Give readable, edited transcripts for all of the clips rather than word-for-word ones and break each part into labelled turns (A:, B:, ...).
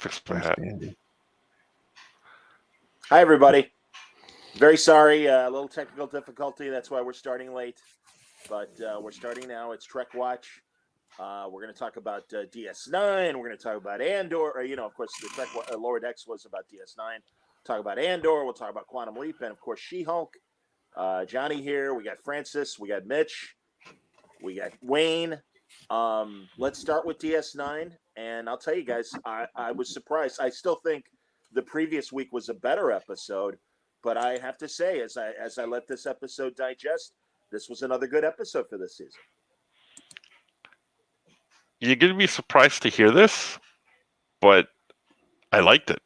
A: Fix my hat.
B: Hi, everybody. Very sorry, a little technical difficulty. That's why we're starting late. But we're starting now. It's Trek Watch. We're going to talk about DS9. We're going to talk about Andor. Of course, the Trek Lower Decks was about DS9. Talk about Andor. We'll talk about Quantum Leap. And, of course, She-Hulk. Johnny here. We got Francis. We got Mitch. We got Wayne. Let's start with DS9. And I'll tell you guys, I was surprised. I still think the previous week was a better episode. But I have to say, as I let this episode digest, this was another good episode for this season.
A: You're going to be surprised to hear this, but I liked it.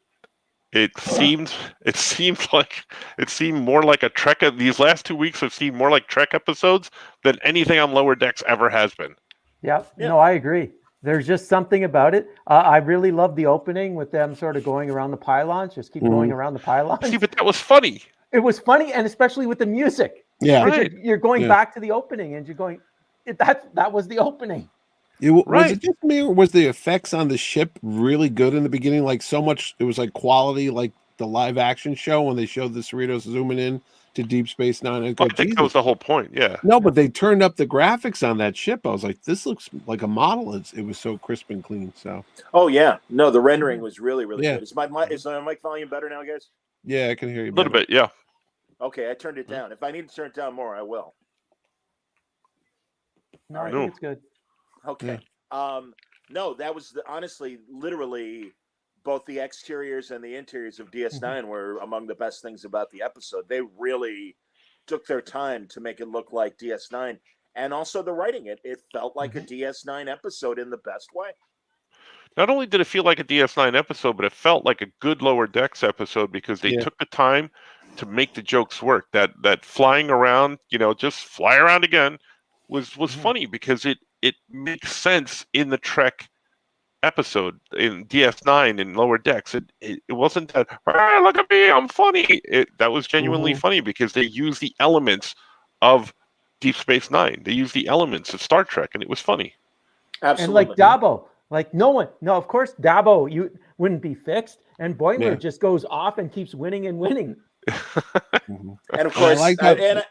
A: It seemed more like a Trek. These last 2 weeks have seemed more like Trek episodes than anything on Lower Decks ever has been.
C: Yeah. No, I agree. There's just something about it. I really love the opening with them sort of going around the pylons, just keep going around the pylons.
A: See, but that was funny.
C: It was funny, and especially with the music.
D: Yeah,
A: right.
C: You're going back to the opening, and you're going. That was the opening.
D: Was it just me, or was the effects on the ship really good in the beginning? Like so much, it was like quality, like the live action show when they showed the Cerritos zooming in to Deep Space Nine.
A: I think that was the whole point. Yeah.
D: No, but they turned up the graphics on that ship. I was like, this looks like a model. It was so crisp and clean. So.
B: Oh yeah, no, the rendering was really good. Is my mic volume better now, guys?
D: Yeah, I can hear you.
A: A little bit, yeah.
B: Okay, I turned it down. If I need to turn it down more, I will.
C: No, I think it's good.
B: Okay. Yeah. No, that was honestly, literally, both the exteriors and the interiors of DS9 were among the best things about the episode. They really took their time to make it look like DS9, and also the writing. It felt like a DS9 episode in the best way.
A: Not only did it feel like a DS9 episode, but it felt like a good Lower Decks episode because they took the time to make the jokes work. That flying around, just fly around again, was funny because it makes sense in the Trek episode in DS9 in Lower Decks. It wasn't that look at me, I'm funny. That was genuinely funny because they used the elements of Deep Space Nine. They used the elements of Star Trek, and it was funny.
B: Absolutely.
C: And like Dabo, of course Dabo you wouldn't be fixed, and Boimler just goes off and keeps winning and winning.
B: And of course, go ahead.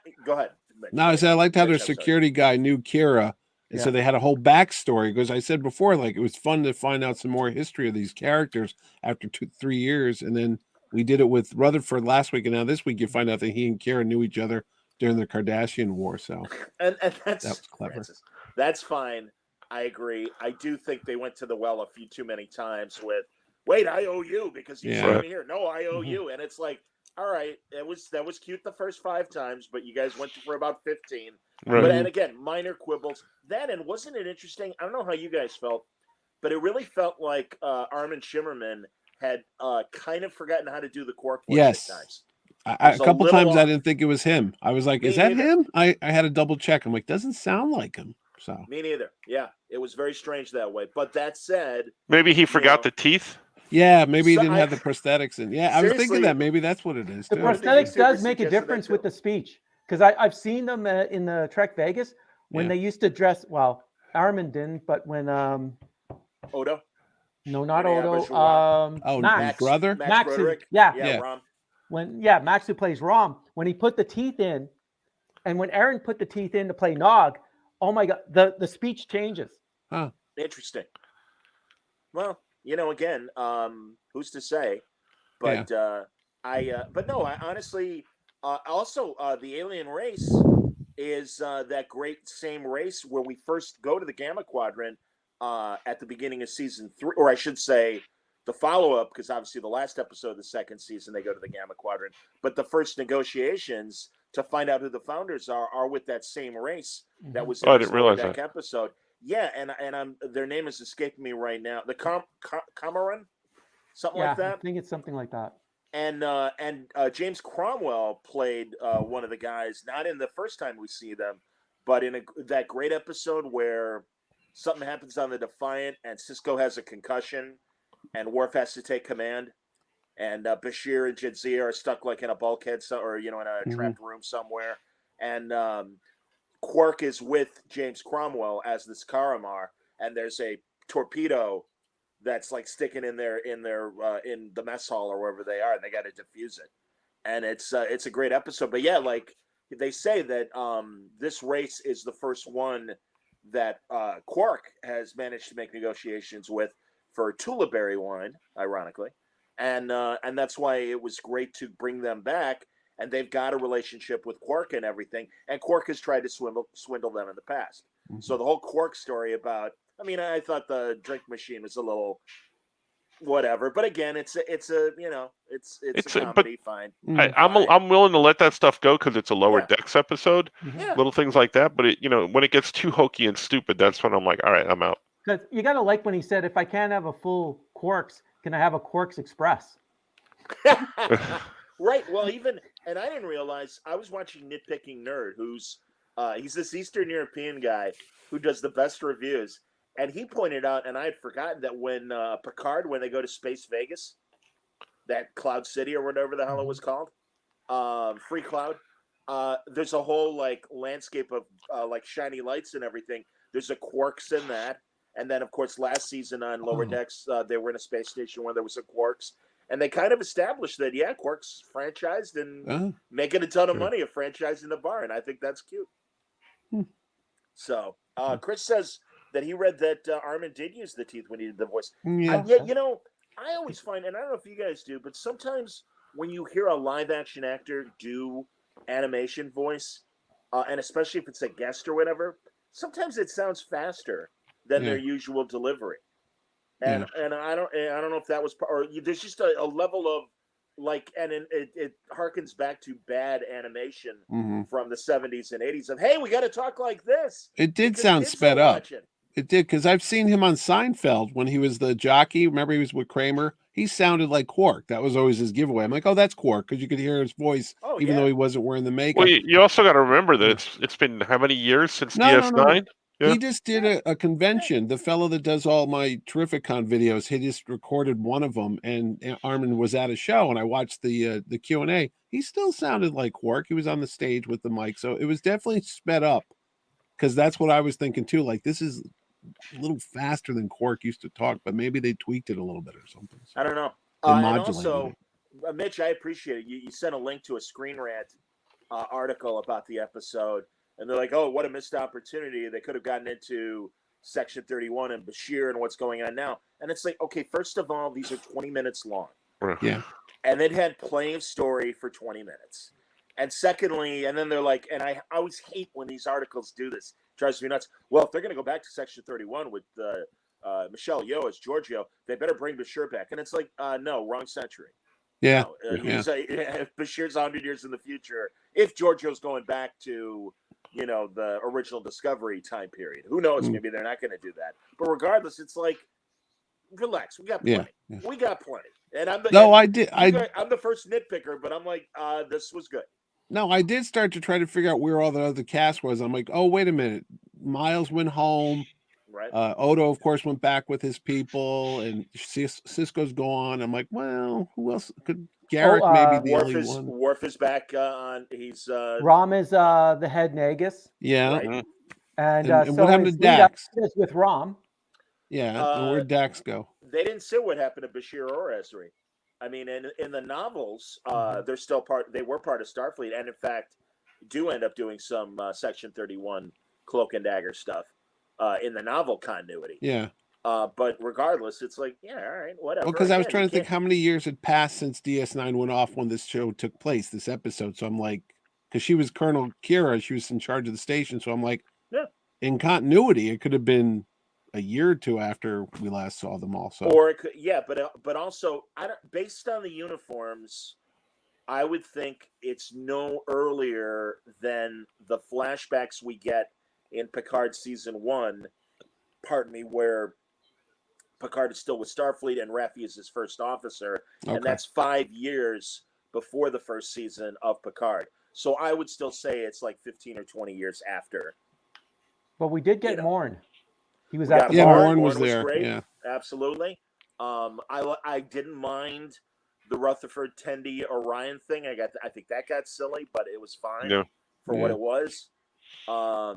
D: No, I liked how their security guy knew Kira, and so they had a whole backstory. Because I said before, like it was fun to find out some more history of these characters after 2-3 years, and then we did it with Rutherford last week, and now this week you find out that he and Kira knew each other during the Kardashian War. So
B: and that
D: was clever.
B: Francis, that's fine. I agree. I do think they went to the well a few too many times with, wait, I owe you because you saw me here. No, I owe you, and it's like. All right, that was cute the first 5 times, but you guys went for about 15.
A: Right.
B: But and again, minor quibbles. And wasn't it interesting? I don't know how you guys felt, but it really felt like Armin Shimmerman had kind of forgotten how to do the Quark voice at times.
D: A couple times I didn't think it was him. I was like, is that him? I had to double check. I'm like, doesn't sound like him. So
B: me neither. Yeah, it was very strange that way. But that said,
A: maybe he forgot the teeth.
D: Yeah, maybe he didn't have the prosthetics in. Yeah, I was thinking that maybe that's what it is.
C: The prosthetics does make a difference with the speech because I've seen them in the Trek Vegas when they used to dress. Well, Armin didn't, but when
B: Odo.
C: No, not Odo.
D: Max, brother.
C: Max,
B: Rom.
C: Max who plays Rom when he put the teeth in, and when Aaron put the teeth in to play Nog, oh my God, the speech changes.
D: Huh.
B: Interesting. Well. Again, who's to say? But I honestly, also the alien race is that great same race where we first go to the Gamma Quadrant at the beginning of season 3, or I should say, the follow-up, because obviously the last episode of the second season they go to the Gamma Quadrant, but the first negotiations to find out who the founders are with that same race that was in
A: I didn't realize that
B: episode. Yeah, and their name is escaping me right now. The Cameron, something like that.
C: I think it's something like that.
B: And James Cromwell played one of the guys, not in the first time we see them, but in that great episode where something happens on the Defiant and Sisko has a concussion, and Worf has to take command, and Bashir and Jadzia are stuck like in a bulkhead or in a trapped room somewhere, and Quark is with James Cromwell as this Karamar, and there's a torpedo that's like sticking in in the mess hall or wherever they are, and they got to defuse it. And it's a great episode. But yeah, like they say that this race is the first one that Quark has managed to make negotiations with for Tula Berry wine, ironically, and that's why it was great to bring them back. And they've got a relationship with Quark and everything. And Quark has tried to swindle them in the past. Mm-hmm. So the whole Quark story about, I mean, I thought the drink machine was a little whatever, but again, it's a comedy. Fine.
A: I'm willing to let that stuff go because it's a Lower Decks episode.
B: Yeah.
A: Little things like that, but when it gets too hokey and stupid, that's when I'm like, all right, I'm out.
C: Because you gotta like when he said, "If I can't have a full Quarks, can I have a Quarks Express?"
B: Right. Well, and I didn't realize, I was watching Nitpicking Nerd, who's he's this Eastern European guy who does the best reviews. And he pointed out, and I had forgotten, that when Picard, when they go to Space Vegas, that Cloud City or whatever the hell it was called, Free Cloud, there's a whole like landscape of like shiny lights and everything. There's a Quarks in that. And then, of course, last season on Lower Decks, they were in a space station where there was a Quarks. And they kind of established that, yeah, Quarks franchised and making a ton of money of franchising the bar. And I think that's cute. So Chris says that he read that Armin did use the teeth when he did the voice.
D: Yeah.
B: I always find, and I don't know if you guys do, but sometimes when you hear a live action actor do animation voice, and especially if it's a guest or whatever, sometimes it sounds faster than their usual delivery. And I don't know if that was, or there's just a level of like, and it harkens back to bad animation from the 70s and 80s of, hey, we got to talk like this.
D: It did sound sped up. It did, because I've seen him on Seinfeld when he was the jockey. Remember, he was with Kramer. He sounded like Quark. That was always his giveaway. I'm like, oh, that's Quark, because you could hear his voice, even though he wasn't wearing the makeup.
A: Well, you also got to remember that it's been how many years since DS9?
D: No. Yeah. He just did a convention. The fellow that does all my Terrificon videos, he just recorded one of them, and Armin was at a show, and I watched the Q&A. He still sounded like Quark. He was on the stage with the mic, so it was definitely sped up, because that's what I was thinking too. Like, this is a little faster than Quark used to talk, but maybe they tweaked it a little bit or something. So
B: I don't know. And also, Mitch, I appreciate it. You sent a link to a Screen Rant article about the episode, and they're like, oh, what a missed opportunity. They could have gotten into Section 31 and Bashir and what's going on now. And it's like, okay, first of all, these are 20 minutes long.
D: Yeah.
B: And it had plenty of story for 20 minutes. And secondly, and then they're like, and I always hate when these articles do this. It drives me nuts. Well, if they're going to go back to Section 31 with Michelle Yeoh as Giorgio, they better bring Bashir back. And it's like, no, wrong century.
D: Yeah.
B: No, Bashir's 100 years in the future. If Giorgio's going back to, the original Discovery time period, who knows? Maybe they're not going to do that. But regardless, it's like, relax. We got plenty. Yeah. We got plenty. And I'm the first nitpicker, but I'm like, this was good.
D: No, I did start to try to figure out where all the other cast was. I'm like, oh, wait a minute. Miles went home.
B: Right.
D: Odo, of course, went back with his people, and Cisco's gone. I'm like, well, who else could? Garrett maybe the only one.
B: Worf is back on. He's
C: Rom is the head Nagus.
D: Yeah.
B: Right.
C: And
D: so what happened to
C: Dax? Is with Rom.
D: Yeah. And where'd Dax go?
B: They didn't say what happened to Bashir or Ezri. I mean, in the novels, they're still they were part of Starfleet, and in fact, do end up doing some Section 31 Cloak and Dagger stuff in the novel continuity.
D: Yeah.
B: But regardless, it's like, yeah, all right, whatever.
D: Well, because I was trying to think how many years had passed since DS9 went off when this show took place, this episode. So I'm like, because she was Colonel Kira, she was in charge of the station. So I'm like, in continuity, it could have been a year or two after we last saw them all. So,
B: or it could, but also, based on the uniforms, I would think it's no earlier than the flashbacks we get in Picard season 1. Pardon me, where Picard is still with Starfleet and Raffi is his first officer, and that's 5 years before the first season of Picard. So I would still say it's like 15 or 20 years after.
C: But we did get Morn. He was
B: at
C: the
D: Morn was there.
B: Great.
D: Yeah,
B: absolutely. I didn't mind the Rutherford Tendi Orion thing. I think that got silly, but it was fine for what it was. I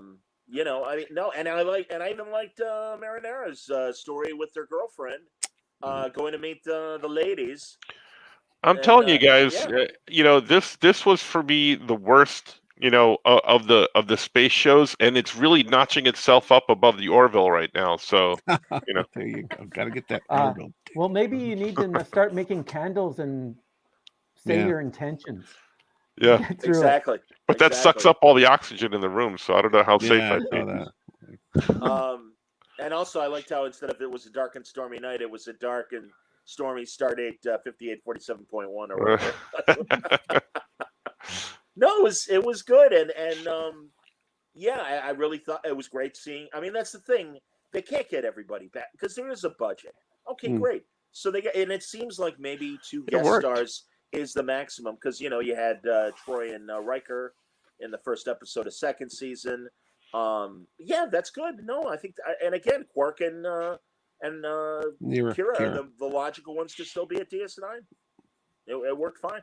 B: mean, no, and I even liked Marinara's story with their girlfriend going to meet the ladies.
A: I'm
B: And,
A: telling you guys,
B: yeah.
A: this was for me the worst, of the space shows, and it's really notching itself up above the Orville right now. So,
D: There you go. Got to get that Orville.
C: Well, maybe you need to start making candles and say your intentions.
A: yeah,
C: Get through
B: Exactly.
A: but that sucks up all the oxygen in the room, so I don't know how safe
D: I
A: I'd
D: saw
A: be.
D: that.
B: And also, I liked how instead of it was a dark and stormy night, it was a dark and stormy Stardate 5847.1 or whatever. No, it was good, and yeah, I really thought it was great seeing. I mean, that's the thing; they can't get everybody back because there is a budget. Okay, great. So they get, and it seems like maybe 2 guest stars is the maximum because you had Troy and Riker in the first episode of second season. Yeah, that's good. No, I think, and again, Quark and Kira are the logical ones to still be at DS9. It worked fine.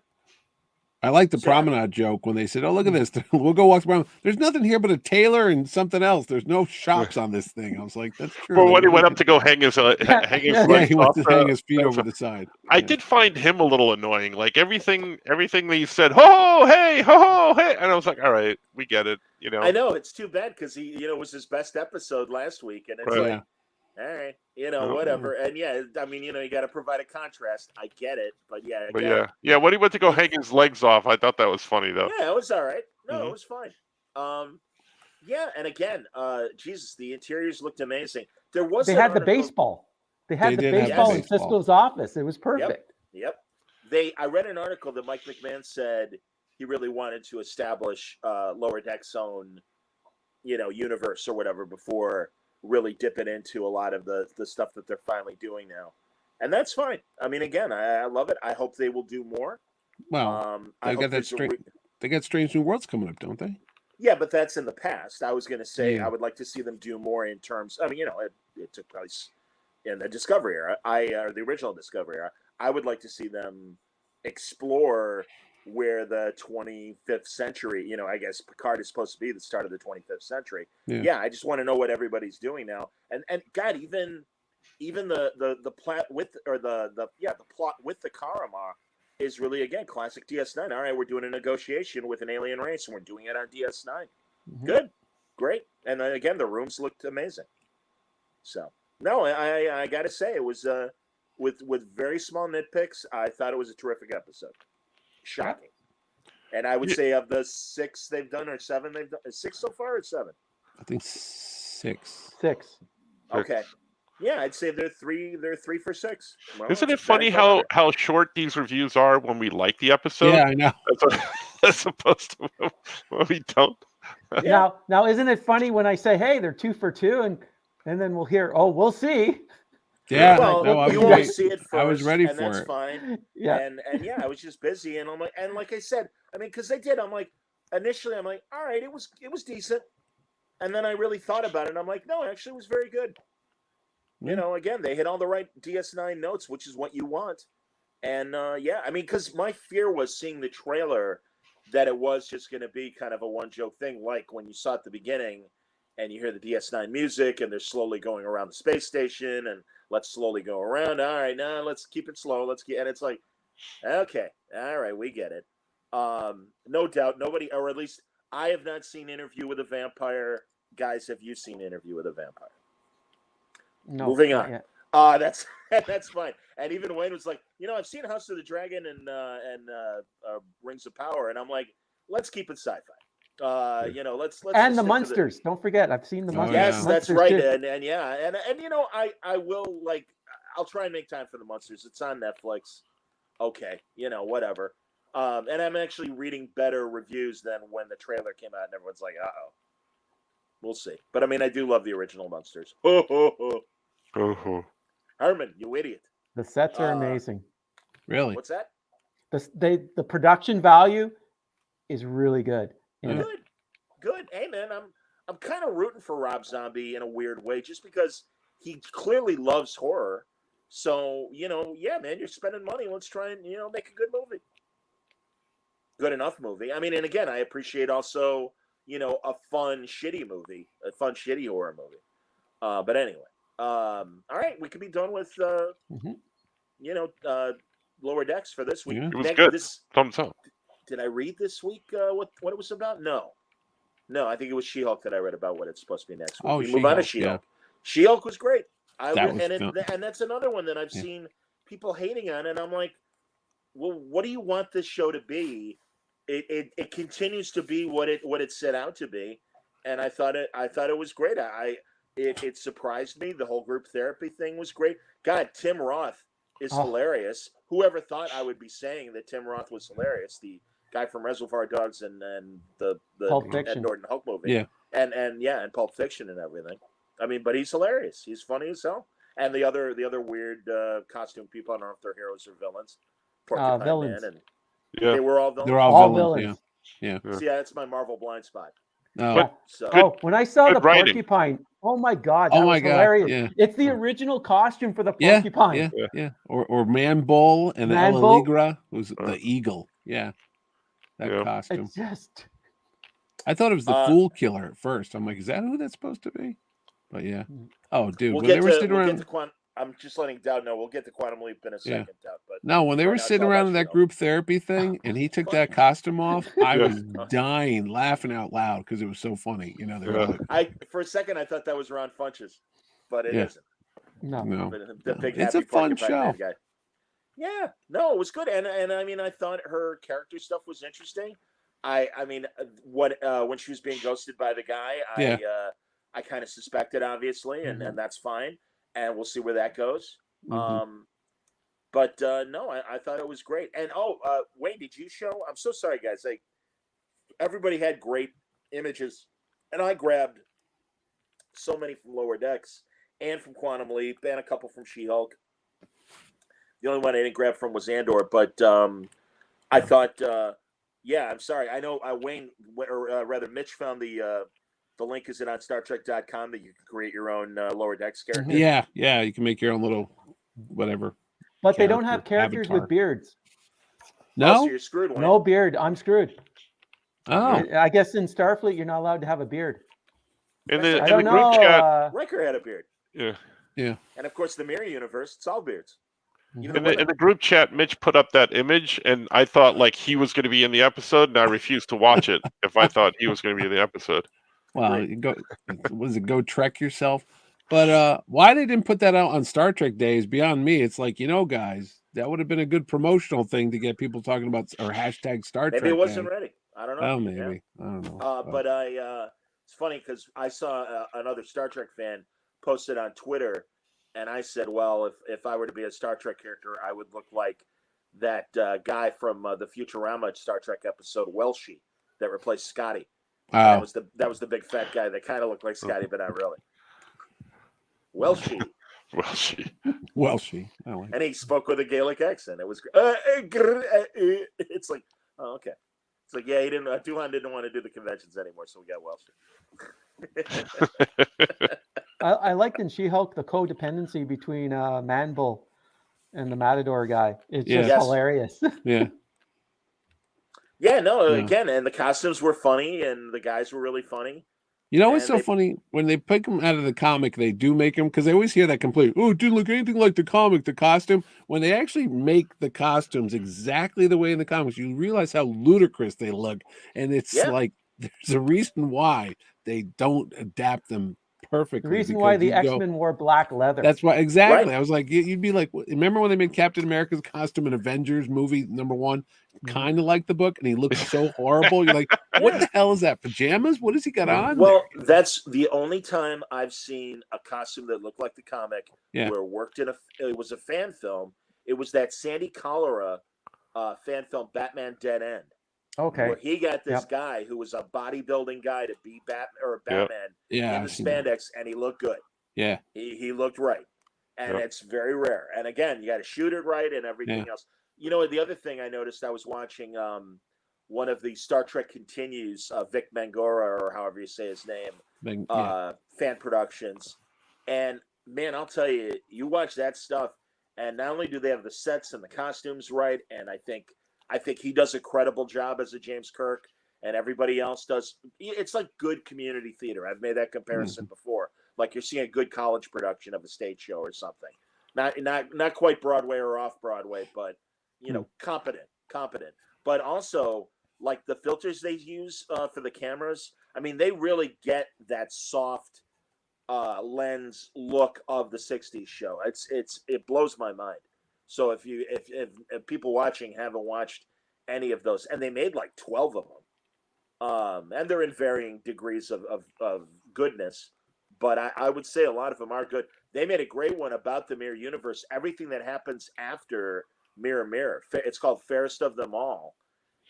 D: I like the promenade joke when they said, "Oh, look at this! We'll go walk around. There's nothing here but a tailor and something else. There's no shops on this thing." I was like, "That's true."
A: Well, when he went up to go hang his legs
D: he
A: off,
D: went to hang his feet over the side.
A: I did find him a little annoying. Like everything he said, ho, hey, ho, hey, and I was like, all right, we get it.
B: I know it's too bad because he, it was his best episode last week, and it's like, all right, whatever. And yeah, I mean, you got to provide a contrast. I get it, but yeah.
A: When he went to go hang his legs off, I thought that was funny though.
B: Yeah, it was all right. No, it was fine. Yeah, and again, Jesus, the interiors looked amazing.
C: They had the baseball. They had the baseball in Cisco's office. It was perfect.
B: Yep. I read an article that Mike McMahon said he really wanted to establish Lower Deck's own, universe or whatever before really dipping into a lot of the stuff that they're finally doing now. And that's fine. I mean, again, I love it. I hope they will do more.
D: Well, they got Strange New Worlds coming up, don't they?
B: Yeah, but that's in the past. I was going to say I would like to see them do more in terms. I mean, it took place in the Discovery era, the original Discovery era. I would like to see them explore where the 25th century. I guess Picard is supposed to be the start of the 25th century. Yeah, I just want to know what everybody's doing now. And God, even the plot with the plot with the Karama is really, again, classic DS9. All right, we're doing a negotiation with an alien race, and we're doing it on DS9. Mm-hmm. Good, great. And then, again, the rooms looked amazing. So, no, I got to say, it was, with very small nitpicks, I thought it was a terrific episode. Shocking. And I would say of the 6 they've done, or 7 they've done, 6 so far, or 7?
D: I think 6.
C: 6.
B: Okay. Yeah, I'd say they're 3 for 6. Well,
A: isn't it funny how short these reviews are when we like the episode?
D: Yeah, I know.
A: As opposed to when we don't.
C: Now, isn't it funny when I say, "Hey, they're 2 for 2," and then we'll hear, "Oh, we'll see."
B: Yeah, well, you won't see it first.
D: I was ready
B: and
D: for
B: that's
D: it.
B: Fine.
C: Yeah,
B: and yeah, I was just busy, and I'm like, I said, I mean, because they did. I'm like, initially, I'm like, all right, it was decent, and then I really thought about it, and I'm like, no, actually, it was very good. Again, they hit all the right DS9 notes, which is what you want. And yeah, I mean, because my fear was seeing the trailer that it was just going to be kind of a one joke thing, like when you saw at the beginning and you hear the DS9 music and they're slowly going around the space station and let's slowly go around. All right, now let's keep it slow. And it's like, okay, all right, we get it. No doubt, nobody, or at least I have not seen Interview with a Vampire. Guys, have you seen Interview with a Vampire?
C: No.
B: Moving on. That's fine. And even Wayne was like, I've seen House of the Dragon and Rings of Power, and I'm like, let's keep it sci-fi. Let's
C: and the Munsters. Don't forget, I've seen the Munsters.
B: Yes, that's right. And I will I'll try and make time for the Munsters. It's on Netflix. Okay, whatever. And I'm actually reading better reviews than when the trailer came out, and everyone's like, uh-oh. We'll see. But I mean, I do love the original Munsters. Herman, you idiot.
C: The sets are amazing.
D: Really?
B: What's that?
C: The production value is really good.
B: Good. Hey man, I'm kind of rooting for Rob Zombie in a weird way, just because he clearly loves horror. So, yeah, man, you're spending money. Let's try and, make a good movie. Good enough movie. I mean, and again, I appreciate also, a fun, shitty movie, a fun, shitty horror movie. But anyway, all right, we could be done with Lower Decks for this week.
D: Yeah.
A: It was good. Thumbs up.
B: Did I read this week what it was about? No, I think it was She-Hulk that I read about what it's supposed to be next week.
D: Oh,
B: we move on to
D: She-Hulk,
B: She-Hulk. She-Hulk was great.
D: And
B: that's another one that I've seen people hating on, and I'm like, well, what do you want this show to be? It continues to be what it set out to be, and I thought it was great. It surprised me. The whole group therapy thing was great. God, Tim Roth is hilarious. Whoever thought I would be saying that Tim Roth was hilarious? The guy from Reservoir Dogs and the
C: Pulp Fiction.
B: Ed Norton Hulk movie.
D: Yeah.
B: And Pulp Fiction and everything. I mean, but he's hilarious. He's funny as hell. And the other weird costume people, I don't know if they're heroes or villains. Porcupine
C: villains.
B: Man and
A: Yeah.
B: they were all villains.
D: they're all villains.
C: villains.
D: Yeah.
B: See, that's my Marvel blind spot.
D: Oh,
B: So
C: when I saw the
A: writing.
C: porcupine, oh my god, that
D: Oh my
C: was
D: God,
C: hilarious.
D: yeah.
C: It's the original costume for the
D: yeah,
C: porcupine.
D: yeah. Or Man Bull and
C: Man
D: Ella
C: Bull?
D: Ligra was the eagle. Yeah. That costume.
C: It's just
D: I thought it was the Fool Killer at first. I'm like, is that who that's supposed to be? But yeah. Oh, dude,
B: we'll
D: when they were sitting
B: we'll
D: around.
B: get to I'm just letting Dowd know. We'll get to Quantum Leap in a second, Dowd. But
D: No, when they were
B: now it's
D: sitting
B: all
D: around
B: about
D: in that
B: She-Hulk.
D: group therapy thing, and he took that costume off, I was dying, laughing out loud because it was so funny. You know, they were like,
B: for a second I thought that was Ron Funches, but it isn't.
C: no.
B: The big
D: It's
B: happy
D: a fun
B: Porcupine
D: show.
B: Man guy. Yeah, no, it was good, and I mean, I thought her character stuff was interesting. I mean, when she was being ghosted by the guy, I kind of suspected, obviously, and that's fine, and we'll see where that goes. But no, I thought it was great. And Wayne, did you show? I'm so sorry, guys. Like, everybody had great images, and I grabbed so many from Lower Decks and from Quantum Leap and a couple from She-Hulk. The only one I didn't grab from was Andor, but I thought, I'm sorry. I know Wayne, or rather Mitch, found the link. Is it on StarTrek.com that you can create your own Lower Decks character?
D: Yeah, you can make your own little whatever.
C: But they don't have characters with beards.
D: No,
B: so you're screwed. Wayne.
C: No beard. I'm screwed.
D: Oh,
C: I guess in Starfleet you're not allowed to have a beard.
A: In
C: I
A: the
C: don't
A: group
C: know.
A: chat,
B: Riker had a beard.
A: yeah.
B: And of course, the Mirror universe, it's all beards.
A: In the group chat, Mitch put up that image, and I thought like he was going to be in the episode, and I refused to watch it if I thought he was going to be in the episode.
D: well, you go. Was it go Trek yourself? But why they didn't put that out on Star Trek Day is beyond me. It's like, guys, that would have been a good promotional thing to get people talking about, or hashtag Star Trek.
B: Maybe it wasn't ready. I don't know.
D: Oh, maybe. I don't know.
B: But it's funny because I saw another Star Trek fan posted on Twitter, and I said, well, if I were to be a Star Trek character, I would look like that guy from the Futurama Star Trek episode, Welshie, that replaced Scotty.
D: Wow.
B: That was the big fat guy that kind of looked like Scotty, but not really. Welshie.
D: Welshie.
B: And he spoke with a Gaelic accent. It was it's like, oh, okay. It's like, yeah, Duhan didn't want to do the conventions anymore, so we got Welshie.
C: I liked in She-Hulk the codependency between Manbull and the Matador guy. It's just hilarious.
B: Again, and the costumes were funny, and the guys were really funny.
D: You know what's so funny? When they pick them out of the comic, they do make them, because I always hear that complaint. Oh, it didn't look anything like the comic, the costume. When they actually make the costumes exactly the way in the comics, you realize how ludicrous they look. And it's like, there's a reason why they don't adapt them perfectly.
C: The reason why the X-Men wore black leather.
D: That's why, exactly. Right. I was like, you'd be like, remember when they made Captain America's costume in Avengers movie #1? Kind of like the book, and he looked so horrible. You're like, what the hell is that? Pajamas? What has he got on?
B: Well, that's the only time I've seen a costume that looked like the comic where it was a fan film. It was that Sandy Cholera fan film, Batman Dead End.
C: Okay.
B: Where he got this guy who was a bodybuilding guy to be Batman in the spandex, and he looked good.
D: Yeah.
B: He looked right. And it's very rare. And again, you got to shoot it right and everything else. You know, the other thing I noticed, I was watching one of the Star Trek Continues, Vic Mangora, or however you say his name, fan productions. And man, I'll tell you, you watch that stuff, and not only do they have the sets and the costumes right, and I think he does a credible job as a James Kirk, and everybody else does. It's like good community theater. I've made that comparison before. Like you're seeing a good college production of a stage show or something. Not quite Broadway or off Broadway, but competent. But also like the filters they use for the cameras. I mean, they really get that soft lens look of the '60s show. It blows my mind. So if people watching haven't watched any of those, and they made like 12 of them, and they're in varying degrees of goodness, but I would say a lot of them are good. They made a great one about the Mirror Universe, everything that happens after Mirror Mirror. It's called Fairest of Them All,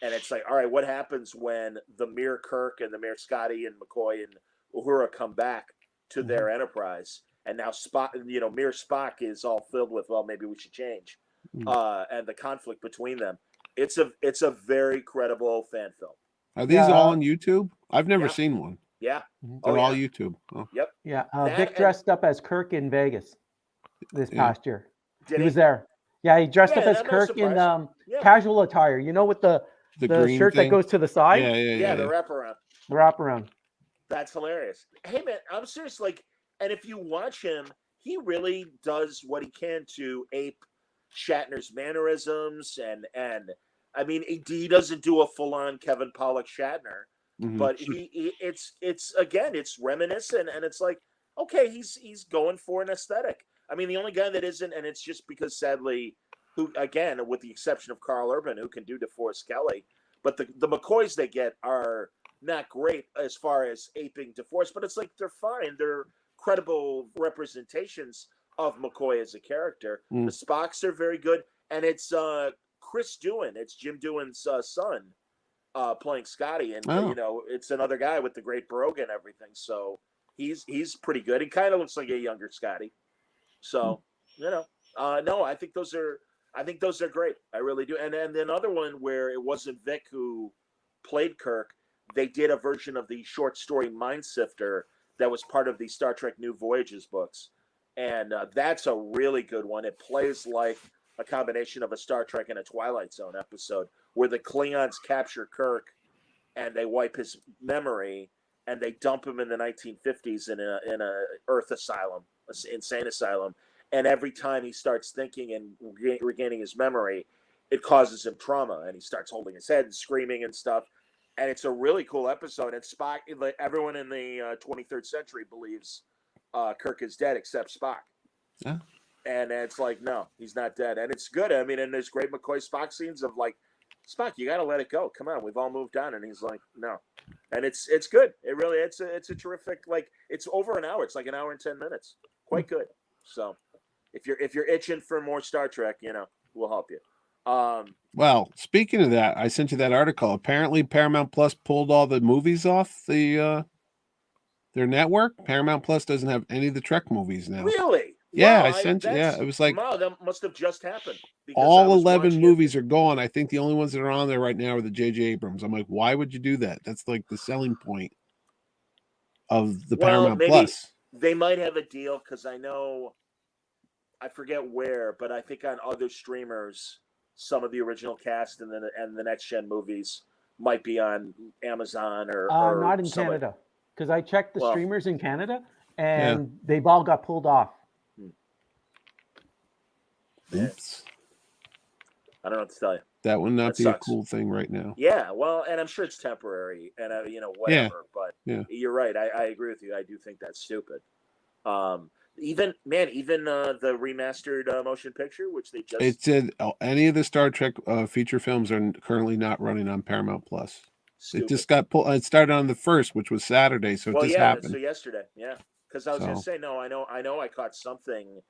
B: and it's like, all right, what happens when the Mirror Kirk and the Mirror Scotty and McCoy and Uhura come back to their Enterprise, and now Spock, Mirror Spock is all filled with, well, maybe we should change, and the conflict between them. It's a very credible fan film.
D: Are these all on YouTube? I've never seen one.
B: Yeah,
D: they're all YouTube. Oh.
B: Yep.
C: Yeah, Vic dressed up as Kirk in Vegas this past year. He was there. Yeah, he dressed up as Kirk in casual attire. You know, with the shirt that goes to the side.
B: Yeah, the wraparound.
C: The wraparound.
B: That's hilarious. Hey man, I'm serious. Like, and if you watch him, he really does what he can to ape Shatner's mannerisms, and I mean, he doesn't do a full-on Kevin Pollak Shatner, but it's reminiscent, and it's like, okay, he's going for an aesthetic. I mean, the only guy that isn't, and it's just because sadly, who again, with the exception of Carl Urban, who can do DeForest Kelly, but the McCoys they get are not great as far as aping DeForest, but it's like they're fine. They're credible representations of McCoy as a character. The Spocks are very good, and it's Chris Doohan. It's Jim Doohan's son playing Scotty, and it's another guy with the great brogue and everything. So he's pretty good. He kind of looks like a younger Scotty. So no, I think those are great. I really do. And another one where it wasn't Vic who played Kirk. They did a version of the short story Mind Sifter that was part of the Star Trek New Voyages books. And that's a really good one. It plays like a combination of a Star Trek and a Twilight Zone episode where the Klingons capture Kirk and they wipe his memory and they dump him in the 1950s in a Earth asylum, insane asylum. And every time he starts thinking and regaining his memory, it causes him trauma, and he starts holding his head and screaming and stuff. And it's a really cool episode. And Spock, everyone in the 23rd century believes Kirk is dead except Spock.
D: Yeah.
B: And it's like, no, he's not dead. And it's good. I mean, and there's great McCoy Spock scenes of like, Spock, you got to let it go. Come on, we've all moved on. And he's like, no. And it's good. It really, it's a terrific, like, it's over an hour. It's like an hour and 10 minutes. Quite good. So if you're itching for more Star Trek, we'll help you.
D: Well, speaking of that, I sent you that article. Apparently, Paramount Plus pulled all the movies off their network. Paramount Plus doesn't have any of the Trek movies now.
B: Really?
D: Yeah,
B: wow,
D: I sent you. Yeah, it was like,
B: wow, that must have just happened.
D: All 11 movies are gone. I think the only ones that are on there right now are the J.J. Abrams. I'm like, why would you do that? That's like the selling point of the Paramount Plus.
B: They might have a deal because I forget where, but I think on other streamers, some of the original cast and the next gen movies might be on Amazon or
C: not in Canada, because I checked the streamers in Canada and they've all got pulled off.
D: Oops.
B: I don't know what to tell you.
D: That would not be a cool thing right now.
B: Yeah, well, and I'm sure it's temporary and whatever. But you're right. I agree with you. I do think that's stupid. Even the remastered motion picture, which they just...
D: It said any of the Star Trek feature films are currently not running on Paramount Plus.
B: Stupid.
D: It just got pulled. It started on the 1st, which was Saturday, so it just happened.
B: So yesterday, because I was going to say, no, I know I caught something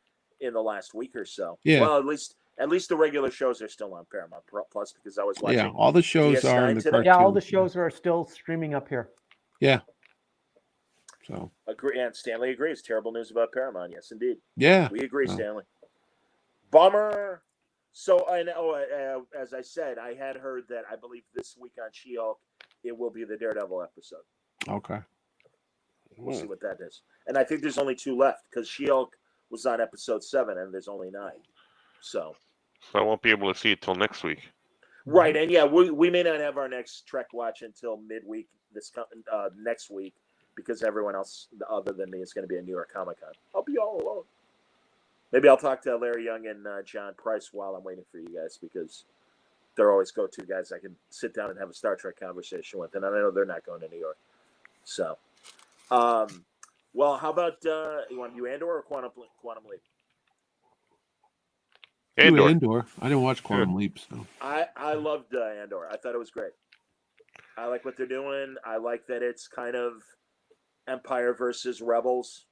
B: in the last week or so.
D: Yeah.
B: Well, at least the regular shows are still on Paramount Plus because I was watching.
D: Yeah, all the shows
B: DS9
D: are in the
B: today.
D: cartoon.
C: Yeah, all the shows are still streaming up here.
D: Yeah. So
B: agree, and Stanley agrees. Terrible news about Paramount. Yes, indeed.
D: Yeah,
B: we agree, Stanley. Bummer. So I know, as I said, I had heard that I believe this week on She-Hulk, it will be the Daredevil episode.
D: Okay.
B: We'll see what that is. And I think there's only 2 left because She-Hulk was on episode 7 and there's only 9. So
A: I won't be able to see it till next week.
B: Right, and we may not have our next Trek watch until midweek next week because everyone else other than me is going to be at New York Comic Con. I'll be all alone. Maybe I'll talk to Larry Young and John Price while I'm waiting for you guys, because they're always go-to guys I can sit down and have a Star Trek conversation with, and I know they're not going to New York. So, well, how about you want to do Andor or Quantum Leap?
D: Andor. I didn't watch Quantum Leap, so
B: I loved Andor. I thought it was great. I like what they're doing. I like that it's kind of Empire versus Rebels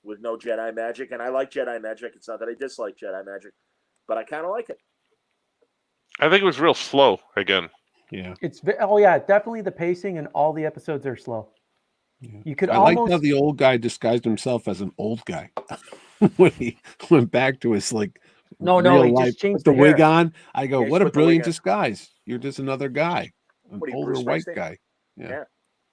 B: with no Jedi magic, and I like Jedi magic. It's not that I dislike Jedi magic, but I kind of like it.
A: I think it was real slow again.
D: Yeah.
C: Definitely the pacing and all the episodes are slow.
D: Yeah.
C: You could
D: I like how the old guy disguised himself as an old guy when he went back to his
C: he
D: life,
C: just changed
D: the
C: hair.
D: wig on. I go,
B: Yeah,
D: what a brilliant disguise! You're just another guy, an older
B: Bruce
D: white
B: Springsteen?
D: guy. Yeah.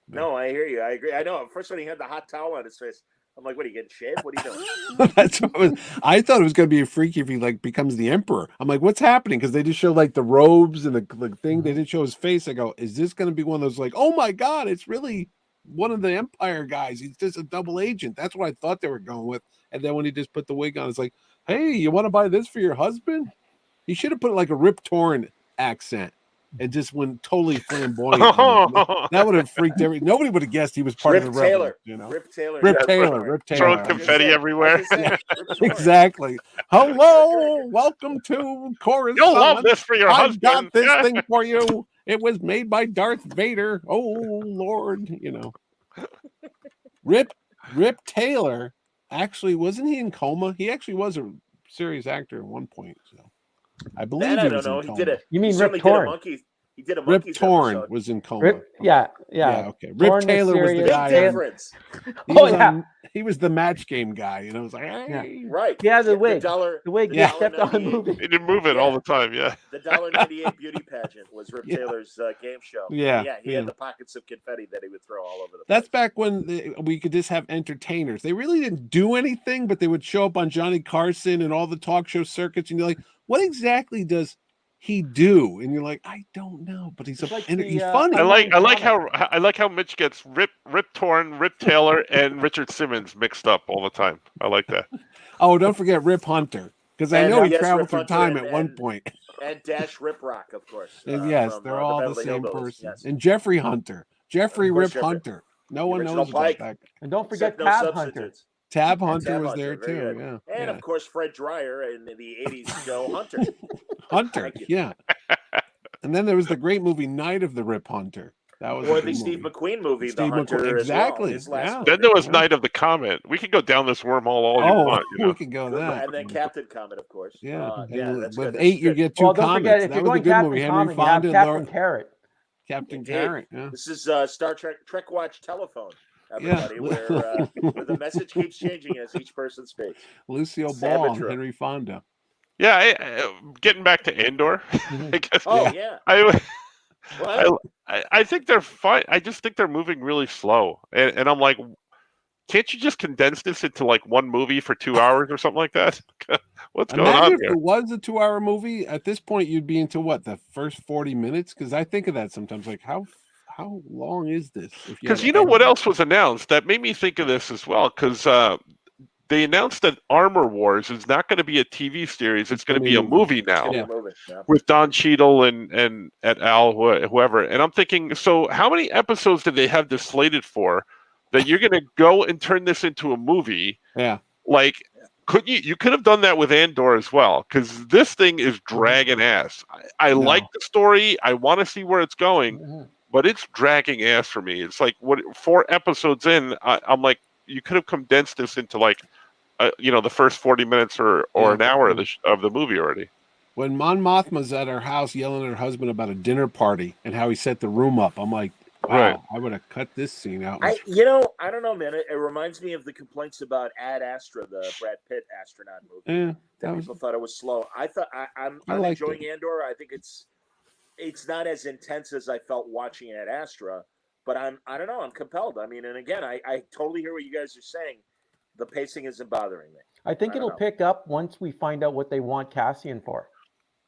B: No, I hear you. I agree. I know. First when he had the hot towel on his face, I'm like, what are you getting shaved? What are you doing?
D: That's what I thought it was going to be freaky if he becomes the emperor. I'm like, what's happening? Because they just show the robes and the thing. They didn't show his face. I go, is this going to be one of those oh my god, it's really one of the Empire guys. He's just a double agent. That's what I thought they were going with. And then when he just put the wig on, it's like, hey, you want to buy this for your husband? He should have put like a Rip Torn accent and just went totally flamboyant. That would have freaked nobody would have guessed he was part of the rebel.
B: Rip Taylor.
D: Rip Taylor.
A: Throwing confetti everywhere.
D: Exactly. Hello, welcome to Coruscant.
A: You'll love this for your husband.
D: I got this thing for you. It was made by Darth Vader. Oh Lord, Rip Taylor actually wasn't he in coma? He actually was a serious actor at one point. So I believe
B: I don't know. He did it.
C: You mean Rip Torn?
B: He did a Monkeys
D: Rip Torn
B: episode.
D: was in coma.
C: Yeah.
D: Okay. Rip Taylor was the guy.
B: Difference.
D: He was the match game guy. It was like, hey.
B: Right.
C: Yeah, the wig.
B: The
C: wig. Yeah, kept on moving.
A: He didn't move it all the time. Yeah.
B: The $1.98 beauty pageant was Rip Taylor's game show.
D: Yeah.
B: He had the pockets of confetti that he would throw all over the place.
D: That's back when we could just have entertainers. They really didn't do anything, but they would show up on Johnny Carson and all the talk show circuits, and you're like, what exactly does he do? And you're like, I don't know, but he's he's funny.
A: I like how Mitch gets Rip Torn, Rip Taylor, and Richard Simmons mixed up all the time. I like that.
D: Oh, don't forget Rip Hunter, because I know he traveled through time at one point.
B: And Dash Rip Rock, of course.
D: And yes, they're all the same person. Yes. And Jeffrey Hunter, Rip Hunter. No one knows about that.
C: And don't forget Tab Hunter.
D: Tab Hunter was there too. Yeah.
B: And of course, Fred Dreyer in the 80s show Hunter.
D: Hunter, yeah. And then there was the great movie Night of the Rip Hunter. That was
B: the Steve McQueen movie, The Hunter.
D: Exactly.
A: Then there was Night of the Comet. We could go down this wormhole all you want.
D: We could go that.
B: And then Captain Comet, of course.
D: Yeah. With 8, you get 2 comets.
C: Forget, if
D: that
C: you're
D: was
C: going
D: a good
C: Captain
D: movie.
C: Comet,
D: Henry Fonda,
C: Captain Carrot.
D: Captain Carrot. Yeah.
B: This is Star Trek Watch Telephone. Everybody, where the message keeps changing as each person speaks.
D: Lucille Ball, Henry Fonda.
A: Yeah, getting back to Andor. I guess. I think they're fine. I just think they're moving really slow, and I'm like, can't you just condense this into like one movie for 2 hours or something like that? What's going on
D: if
A: here?
D: it was a 2-hour movie, at this point you'd be into the first 40 minutes? Because I think of that sometimes, like how long is this?
A: Because you know what else was announced that made me think of this as well? Because they announced that Armor Wars is not going to be a TV series; it's going to be a movie now, with Don Cheadle and et al. Whoever. And I'm thinking, so how many episodes did they have this slated for? That you're going to go and turn this into a movie?
D: Yeah,
A: like. Could you could have done that with Andor as well, because this thing is dragging ass. I like the story. I want to see where it's going, but it's dragging ass for me. It's like 4 episodes in, I'm like, you could have condensed this into the first 40 minutes or an hour of the movie already.
D: When Mon Mothma's at her house yelling at her husband about a dinner party and how he set the room up, I'm like, wow, I would have cut this scene out.
B: I don't know, man. It reminds me of the complaints about Ad Astra, the Brad Pitt astronaut movie. People thought it was slow. I'm enjoying Andor. I think it's not as intense as I felt watching Ad Astra, but I don't know. I'm compelled. I mean, and again, I totally hear what you guys are saying. The pacing isn't bothering me.
C: I think it'll pick up once we find out what they want Cassian for.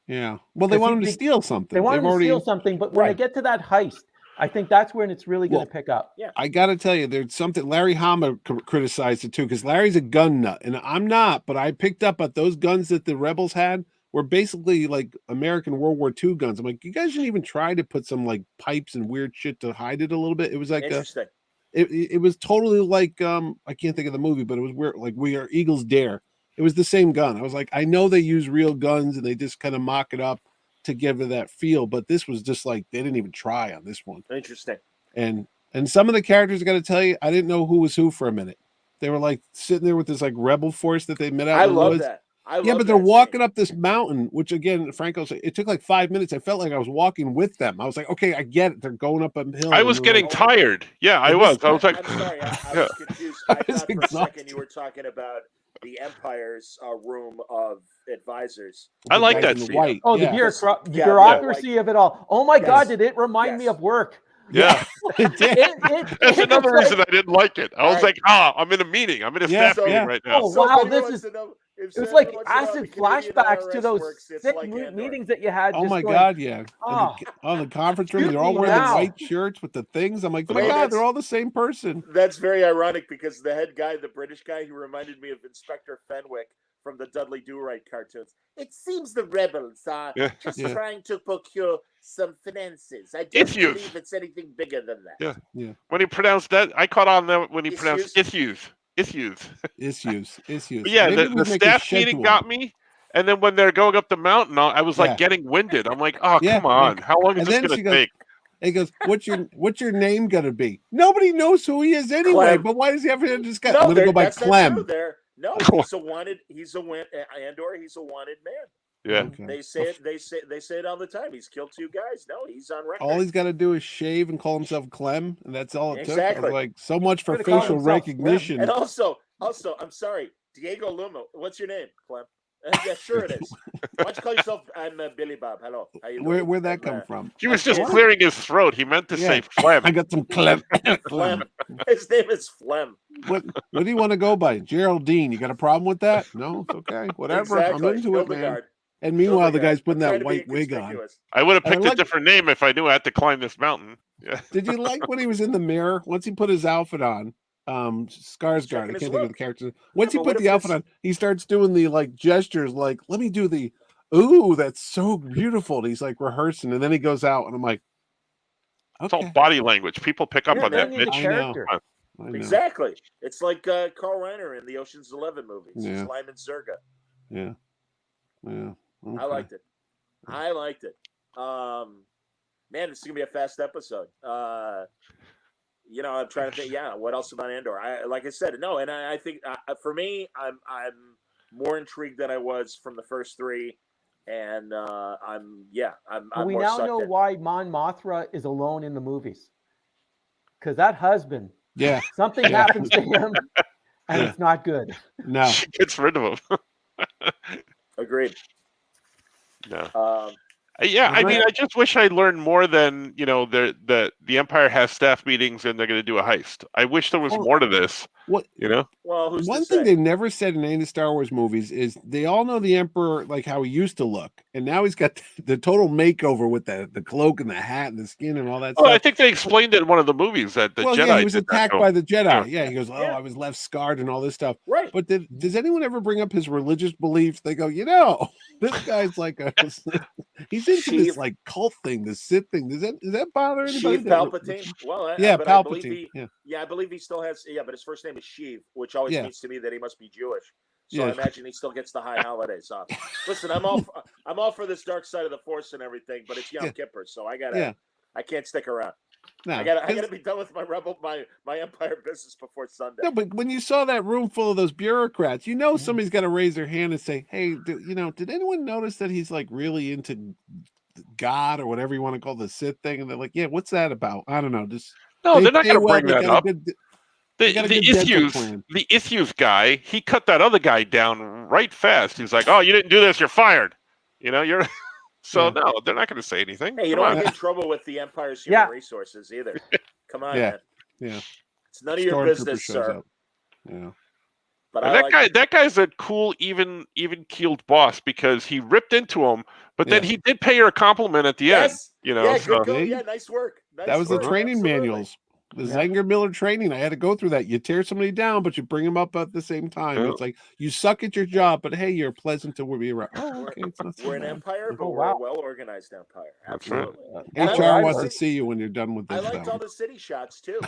D: Yeah. Well, they want him to steal something.
C: They want him to steal something, but when they get to that heist, I think that's when it's really going to pick up.
B: Yeah.
D: I got to tell you, there's something Larry Hama criticized it too, because Larry's a gun nut, and I'm not. But I picked up at those guns that the rebels had were basically like American World War II guns. I'm like, you guys didn't even try to put some like pipes and weird shit to hide it a little bit. It was like
B: interesting.
D: It was totally like I can't think of the movie, but it was weird. Like We Are Eagles Dare. It was the same gun. I was like, I know they use real guns and they just kind of mock it up to give it that feel, but this was just like they didn't even try on this one.
B: Interesting.
D: And some of the characters, I got to tell you, I didn't know who was who for a minute. They were like sitting there with this like rebel force that they met out.
B: I
D: in the
B: love
D: woods.
B: that.
D: But they're walking up this mountain, which again, Franco said it took like 5 minutes. I felt like I was walking with them. I was like, okay, I get it. They're going up a hill.
A: I was getting tired. Yeah, I was. I was like,
B: I'm sorry, I was confused. I thought for a second you were talking about the Empire's room of advisors.
A: I like that scene.
D: White.
C: Oh, the bureaucracy of it all. Oh my God, did it remind me of work?
A: Yeah. That's another reason I didn't like it. I was like, I'm in a meeting. I'm in a staff meeting right now.
C: Oh, wow, it was like acid flashbacks to those sick meetings that you had.
D: Oh my God, yeah. The conference room, they're all wearing the white shirts with the things. I'm like, oh my God, they're all the same person.
B: That's very ironic because the head guy, the British guy, he reminded me of Inspector Fenwick from the Dudley Do-Right cartoons. It seems the rebels are just trying to procure some finances. I don't believe it's anything bigger than that.
A: Yeah. When he pronounced that, I caught on that when he pronounced issues. Yeah, the staff meeting got me. And then when they're going up the mountain, I was like getting winded. I'm like, come on. How long is this going to take?
D: He goes, what's your name going to be? Nobody knows who he is anyway.
B: Clem.
D: But why does he have to just I'm going to go by Clem.
B: No, Andor, he's a wanted man.
A: Yeah.
D: Okay.
B: They say it all the time. He's killed 2 guys. No, he's on record.
D: All he's got to do is shave and call himself Clem, and that's all it took. I was like, so much for
C: call
D: facial recognition.
B: Clem. And also, I'm sorry, Diego Luna. What's your name, Clem? Yeah, sure it is. Why don't you call yourself? I'm Billy Bob. Hello. How you doing?
D: Where'd that come from?
A: He was just clearing his throat. He meant to say phlegm.
D: I got some Clem.
B: Phlegm. His name is Phlegm.
D: What do you want to go by? Geraldine. You got a problem with that? No, it's okay. Whatever.
B: Exactly.
D: I'm into it, man. And meanwhile, the guy's putting that white wig on.
A: I would have picked a different name if I knew I had to climb this mountain. Yeah.
D: Did you like when he was in the mirror? Once he put his outfit on, Skarsgård, I can't think of the character. Once he put the outfit on, he starts doing the like gestures, like, let me do the, ooh, that's so beautiful. And he's like rehearsing, and then he goes out, and I'm like,
A: okay. It's all body language. People pick up on that.
D: I know.
B: Exactly. It's like Carl Reiner in the Ocean's 11 movies.
D: Yeah.
B: It's Lyman Zerga.
D: Yeah. Yeah. Okay.
B: I liked it. Man, this is gonna be a fast episode. I'm trying to think. Yeah, what else about Andor? Like I said, no, and I think for me, I'm more intrigued than I was from the first 3, and I'm
C: we
B: more
C: now
B: sucked
C: know
B: in.
C: why Mon Mothra is alone in the movies, because that husband, something happens to him, and it's not good.
D: No,
A: she gets rid of him.
B: Agreed.
A: No. I mean, I just wish I learned more than the Empire has staff meetings and they're going to do a heist. I wish there was more to this.
D: What
B: Well,
D: one thing they've never said in any of the Star Wars movies is they all know the Emperor like how he used to look, and now he's got the total makeover with the cloak and the hat and the skin and all that stuff.
A: I think they explained it in one of the movies that the Jedi
D: he was attacked by the Jedi. Yeah, he goes, I was left scarred and all this stuff.
B: Right.
D: But does anyone ever bring up his religious beliefs? They go, this guy's like he's into this like cult thing, the Sith thing. Does that bother anybody?
B: Sheev Palpatine. Well,
D: Palpatine.
B: I believe he still has. Yeah, but his first name is Sheev, which always means to me that he must be Jewish. So I imagine he still gets the high holidays off. Listen, I'm all for this dark side of the Force and everything, but it's Yom Kippur, so I can't stick around. No, I gotta be done with my Empire business before Sunday.
D: No, but when you saw that room full of those bureaucrats, somebody's got to raise their hand and say, "Hey, did anyone notice that he's like really into God or whatever you want to call the Sith thing?" And they're like, "Yeah, what's that about?" I don't know.
A: They're not going to bring that up. The issues guy, he cut that other guy down right fast. He's like, "Oh, you didn't do this, you're fired." You're. So no, they're not going to say anything.
B: Hey, you don't want to get in trouble with the Empire's human resources either. Come on, man.
D: Yeah.
B: It's none of your business, sir.
D: Yeah.
B: But
A: that guy's a cool, even keeled boss because he ripped into him, but then he did pay her a compliment at the end.
B: Yeah, good. Yeah, nice work.
D: That was the training manuals. The Zenger Miller training. I had to go through that. You tear somebody down, but you bring them up at the same time. It's like you suck at your job, but hey, you're pleasant to be around. Oh, okay. It's not so
B: we're
D: bad.
B: an empire, but we're a well-organized empire. Absolutely.
D: HR wants to see you when you're done with this.
B: I liked all the city shots too.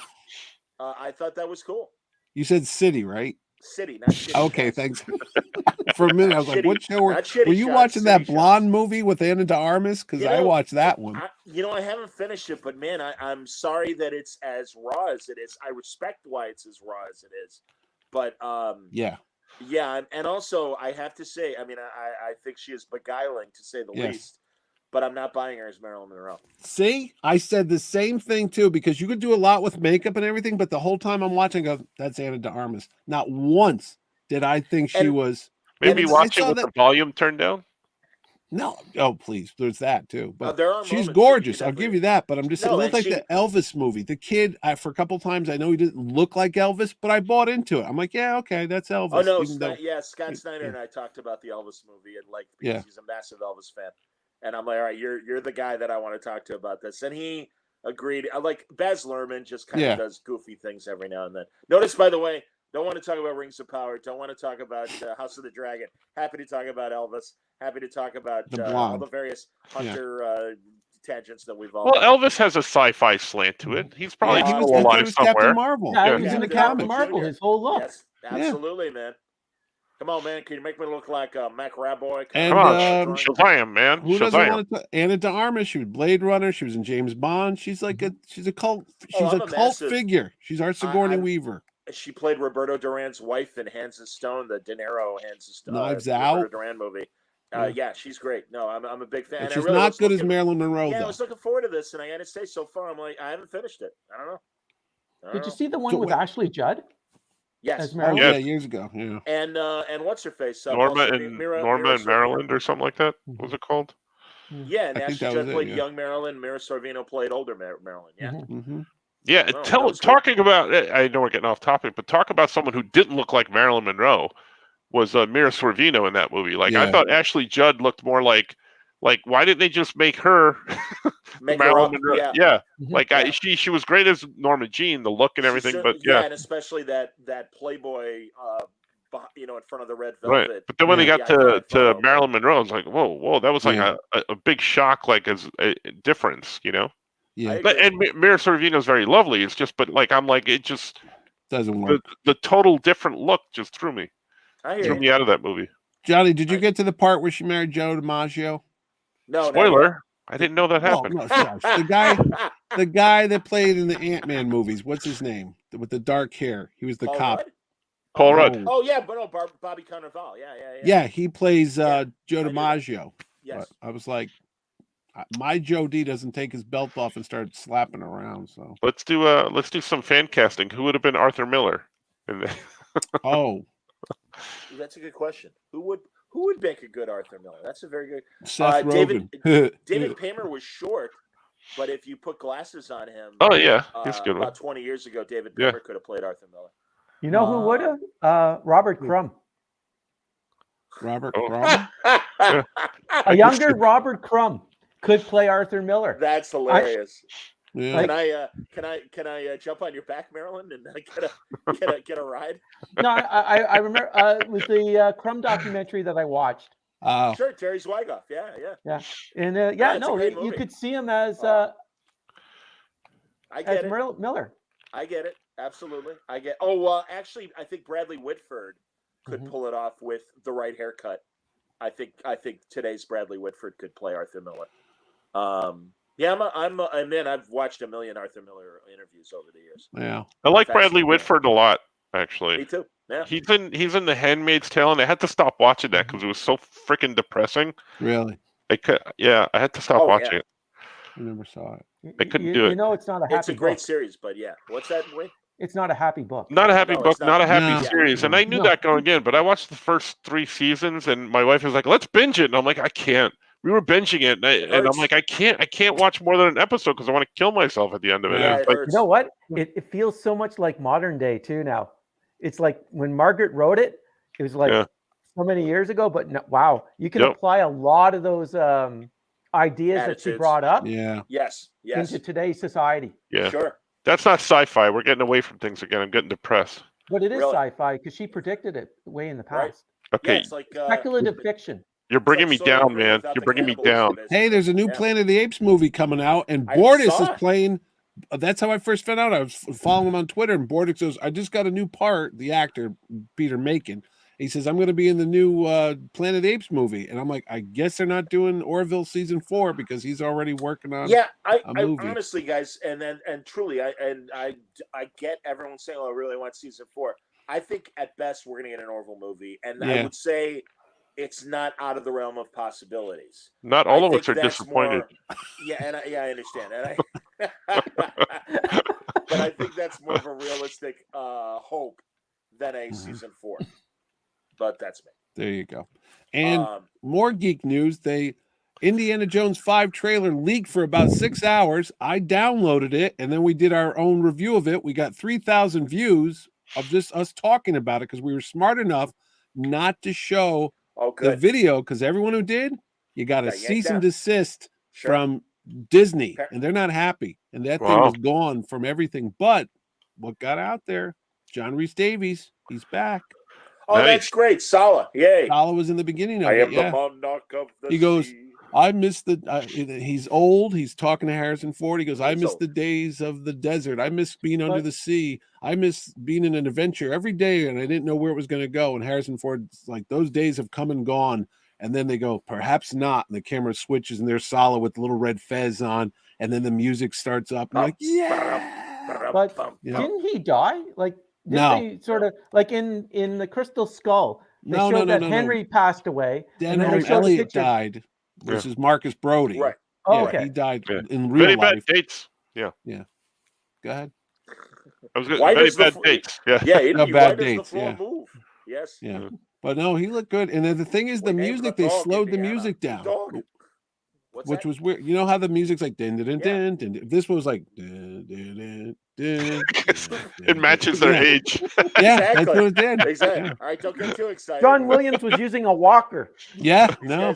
B: I thought that was cool.
D: You said city, right?
B: City, not shitty.
D: Okay,
B: shots.
D: Thanks. For a minute, I was like, "What show were you
B: shots,
D: watching? That blonde
B: shots.
D: movie with Ana de Armas?" Because I watched that one.
B: I haven't finished it, but man, I'm sorry that it's as raw as it is. I respect why it's as raw as it is, but yeah, and also I have to say, I mean, I think she is beguiling to say the least. But I'm not buying her as Marilyn Monroe.
D: See, I said the same thing too, because you could do a lot with makeup and everything, but the whole time I'm watching, I go, that's Ana de Armas. Not once did I think she was.
A: Maybe watching with the volume turned down.
D: No, oh please, there's that too. But she's gorgeous. I'll give you that. But I'm just saying, it looked like the Elvis movie. The kid, for a couple of times, I know he didn't look like Elvis, but I bought into it. I'm like, yeah, okay, that's Elvis.
B: Oh no, Scott Snyder and I talked about the Elvis movie, and because he's a massive Elvis fan. And I'm like, all right, you're the guy that I want to talk to about this. And he agreed. I like Baz Luhrmann just kind of does goofy things every now and then. Notice, by the way, don't want to talk about Rings of Power. Don't want to talk about House of the Dragon. Happy to talk about Elvis. Happy to talk about all the various Hunter tangents that we've all.
A: Well, Elvis has a sci-fi slant to it. He's probably still alive somewhere.
D: Captain Marvel.
C: Yeah, he was in the Captain Marvel. His whole look.
B: Yes, absolutely, man. Come on, man. Can you make me look like Mac Raboy?
A: Come on, Shazam, man.
D: Who doesn't want to? Ana de Armas. She was Blade Runner. She was in James Bond. She's like she's a cult figure. She's our Sigourney Weaver.
B: She played Roberto Duran's wife in Hands of Stone, the De Niro Hands of Stone.
D: Knives Out.
B: Roberto Duran movie. Yeah, she's great. No, I'm a big fan.
D: She's really not good as Marilyn Monroe.
B: Yeah, I was looking forward to this, and I got to say, so far, I'm like, I haven't finished it. I don't know.
C: Did you see the one with Ashley Judd?
B: Yes.
D: Years ago. Yeah.
B: And what's her face?
A: Norma and Maryland or something like that. What was it called?
B: Yeah, and Ashley Judd played young Marilyn. Mira Sorvino played older Marilyn. Yeah.
D: Mm-hmm.
A: Yeah. Talking about. I know we're getting off topic, but talk about someone who didn't look like Marilyn Monroe was Mira Sorvino in that movie. Like I thought Ashley Judd looked more like why didn't they just make her Marilyn Monroe? Yeah. Like she was great as Norma Jean, the look and everything, but
B: and especially that Playboy in front of the red velvet.
A: Right. But then when they got to Marilyn Monroe, I was like, whoa, that was like a big shock, like as a difference, you know?
D: Yeah.
A: But and Mira Sorvino's very lovely. It's just, but like I'm like it just
D: doesn't work.
A: The total different look just threw me. Threw me out of that movie.
D: Johnny, did you get to the part where she married Joe DiMaggio?
B: No.
A: Spoiler. I didn't know that happened.
D: No, the guy that played in the Ant-Man movies. What's his name? With the dark hair. He was the cop.
A: Paul Rudd.
B: Oh yeah, but Bobby Cannavale. Yeah.
D: Yeah, he plays Joe DiMaggio.
B: Yes.
D: But I was like, my Joe D doesn't take his belt off and start slapping around. So
A: let's do some fan casting. Who would have been Arthur Miller?
B: That's a good question. Who would make a good Arthur Miller? That's a very good.
D: Seth Rogen.
B: David Paymer was short, but if you put glasses on him,
A: he's good.
B: About 20 years ago, David Paymer could have played Arthur Miller.
C: You know who would have? Robert Crumb.
D: Robert Crumb.
C: A younger Robert Crumb could play Arthur Miller.
B: That's hilarious.
D: Yeah.
B: Can I jump on your back, Marilyn, and get a ride?
C: No, I remember it was the Crumb documentary that I watched.
B: Sure, Terry Zwigoff. Yeah.
C: And you could see him as
B: I get it.
C: Miller.
B: I get it. Absolutely. I get. Oh, actually, I think Bradley Whitford could pull it off with the right haircut. I think today's Bradley Whitford could play Arthur Miller. Yeah, I've watched a million Arthur Miller interviews over the years.
D: Yeah,
A: I like Bradley Whitford a lot, actually.
B: Me too. Yeah,
A: he's in The Handmaid's Tale, and I had to stop watching that because it was so freaking depressing.
D: Really?
A: I had to stop watching it.
D: I never saw it.
A: I couldn't do it.
C: You know, it's not a happy.
B: It's a great series, but what's that? Wait.
C: It's not a happy book.
A: Not a happy book, not a happy series. And I knew that going in, but I watched the first 3 seasons, and my wife was like, "Let's binge it," and I'm like, "I can't." We were binging it, and I'm like, I can't watch more than an episode because I want to kill myself at the end of it.
B: Yeah,
A: like,
C: you know what? It feels so much like modern day too now. It's like when Margaret wrote it, it was like so many years ago. But no, wow, you can apply a lot of those ideas that she brought up.
D: Yeah.
B: Yes.
C: Into today's society.
A: Yeah.
B: Sure.
A: That's not sci-fi. We're getting away from things again. I'm getting depressed.
C: But it is sci-fi because she predicted it way in the past.
A: Right. Okay.
B: Yeah, it's like
C: speculative fiction.
A: You're bringing me down, man. You're bringing me down.
D: Hey, there's a new Planet of the Apes movie coming out, and Bortus is playing. That's how I first found out. I was following him on Twitter, and Bortus goes, "I just got a new part." The actor Peter Macon. He says, "I'm going to be in the new Planet of the Apes movie," and I'm like, "I guess they're not doing Orville season 4 because he's already working on."
B: Yeah, I
D: movie.
B: honestly, guys, and truly, I get everyone saying, "Oh, I really want season 4." I think at best we're going to get an Orville movie, and I would say it's not out of the realm of possibilities.
A: Not all of us are disappointed.
B: I understand, but I think that's more of a realistic hope than a season 4. But that's me.
D: There you go. And more geek news. Indiana Jones 5 trailer leaked for about 6 hours. I downloaded it, and then we did our own review of it. We got 3,000 views of just us talking about it because we were smart enough not to show the video, because everyone who did, you got a cease and desist from Disney, and they're not happy. And that thing was gone from everything. But what got out there? John Rhys Davies, he's back.
B: Oh, nice. That's great. Sala. Yay.
D: Sala was in the beginning of it.
B: The monarch of the
D: He goes, I miss he's old. He's talking to Harrison Ford. He goes, I miss the days of the desert. I miss being under the sea. I miss being in an adventure every day, and I didn't know where it was going to go. And Harrison Ford's like, those days have come and gone. And then they go, perhaps not. And the camera switches, and there's Sala with the little red fez on. And then the music starts up. And like, yeah.
C: But didn't he die? Like, they sort of like in the Crystal Skull, they showed that Henry passed away.
D: Dan Elliott died. This is Marcus Brody.
B: Right.
C: Oh, okay.
D: He died in real life.
A: Very bad dates. Yeah.
D: Yeah. Go ahead.
A: I was good. Very bad dates. Yeah.
B: Yeah.
D: Bad dates. Yeah.
B: Move. Yes.
D: Yeah. But no, he looked good. And then the thing is, the music, they slowed the music down. Which was weird. You know how the music's like din din din din. This was like din din din.
A: It matches their age.
D: Yeah, that's what it did.
B: Exactly. Yeah. All right, don't get too excited.
C: John Williams was using a walker.
D: Yeah,
B: no.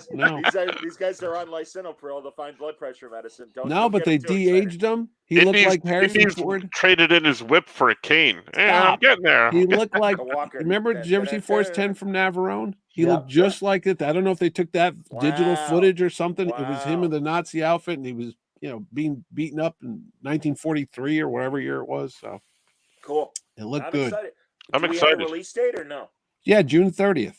B: These guys are on lisinopril to find blood pressure medicine.
D: But they de-aged him. He looked like Harrison Ford.
A: Traded in his whip for a cane. Yeah, I'm getting there.
D: He looked like. Remember, did you ever see Force 10 from Navarone? He looked just like it. I don't know if they took that digital footage or something. It was him in the Nazi outfit, and he was, being beaten up in 1943 or whatever year it was. So
B: cool.
D: It looked good.
A: I'm excited.
B: Have a release date or no?
D: Yeah, June 30th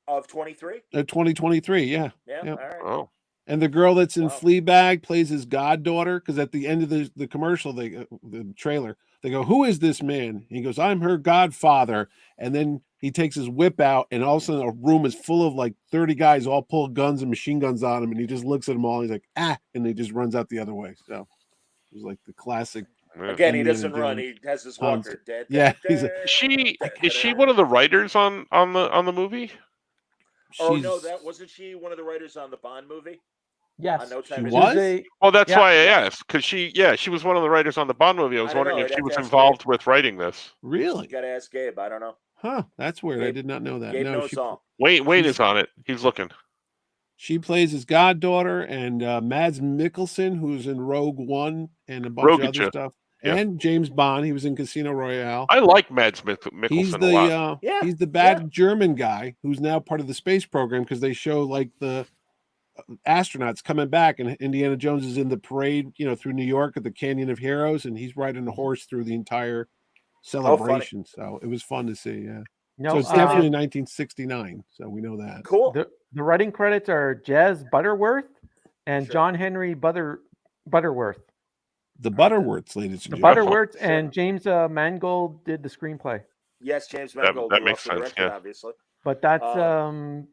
B: of 23.
D: 2023. Yeah.
B: Yeah. All right.
A: Oh.
D: And the girl that's in Fleabag plays his goddaughter, because at the end of the commercial, the trailer, they go, "Who is this man?" And he goes, "I'm her godfather." And then he takes his whip out, and all of a sudden a room is full of like 30 guys all pull guns and machine guns on him, and he just looks at them all, and he's like, "Ah," and he just runs out the other way. So it was like the classic.
B: Again, he doesn't run; he has his walker.
A: Is she one of the writers on the movie?
B: Oh no, that wasn't she one of the writers on the Bond movie?
C: Yes,
B: No Time
D: she was.
A: Well, that's why I asked, because she was one of the writers on the Bond movie. I was wondering if she was involved with writing this.
D: Really?
B: You gotta ask Gabe. I don't know.
D: Huh? That's weird.
B: Gabe,
D: I did not know that.
B: Gabe knows all.
A: Wayne is on it. He's looking.
D: She plays his goddaughter, and Mads Mikkelsen, who's in Rogue One and a bunch of other stuff. Yeah. And James Bond, he was in Casino Royale.
A: I like Mads Mikkelsen
D: he's
A: a lot.
D: He's the bad German guy who's now part of the space program, because they show like the astronauts coming back, and Indiana Jones is in the parade, through New York at the Canyon of Heroes, and he's riding a horse through the entire celebration. So it was fun to see. Yeah. So it's definitely 1969. So we know that.
B: Cool.
C: The writing credits are Jez Butterworth and John Henry Butterworth.
D: The Butterworths, ladies and
C: gentlemen. Butterworths and James Mangold did the screenplay.
B: Yes, James Mangold.
A: That makes sense.
B: Directed, obviously.
C: But that's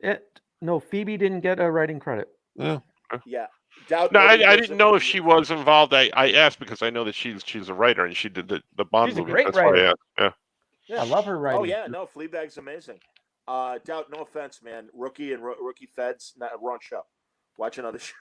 C: it. No, Phoebe didn't get a writing credit.
B: Yeah.
A: I didn't know if she was involved. I asked because I know that she's a writer, and she did the Bond movie.
C: She's a great writer.
A: Yeah.
C: I love her writing.
B: Oh yeah, no, Fleabag's amazing. Doubt, no offense, man. Rookie Feds, wrong show. Watch another show.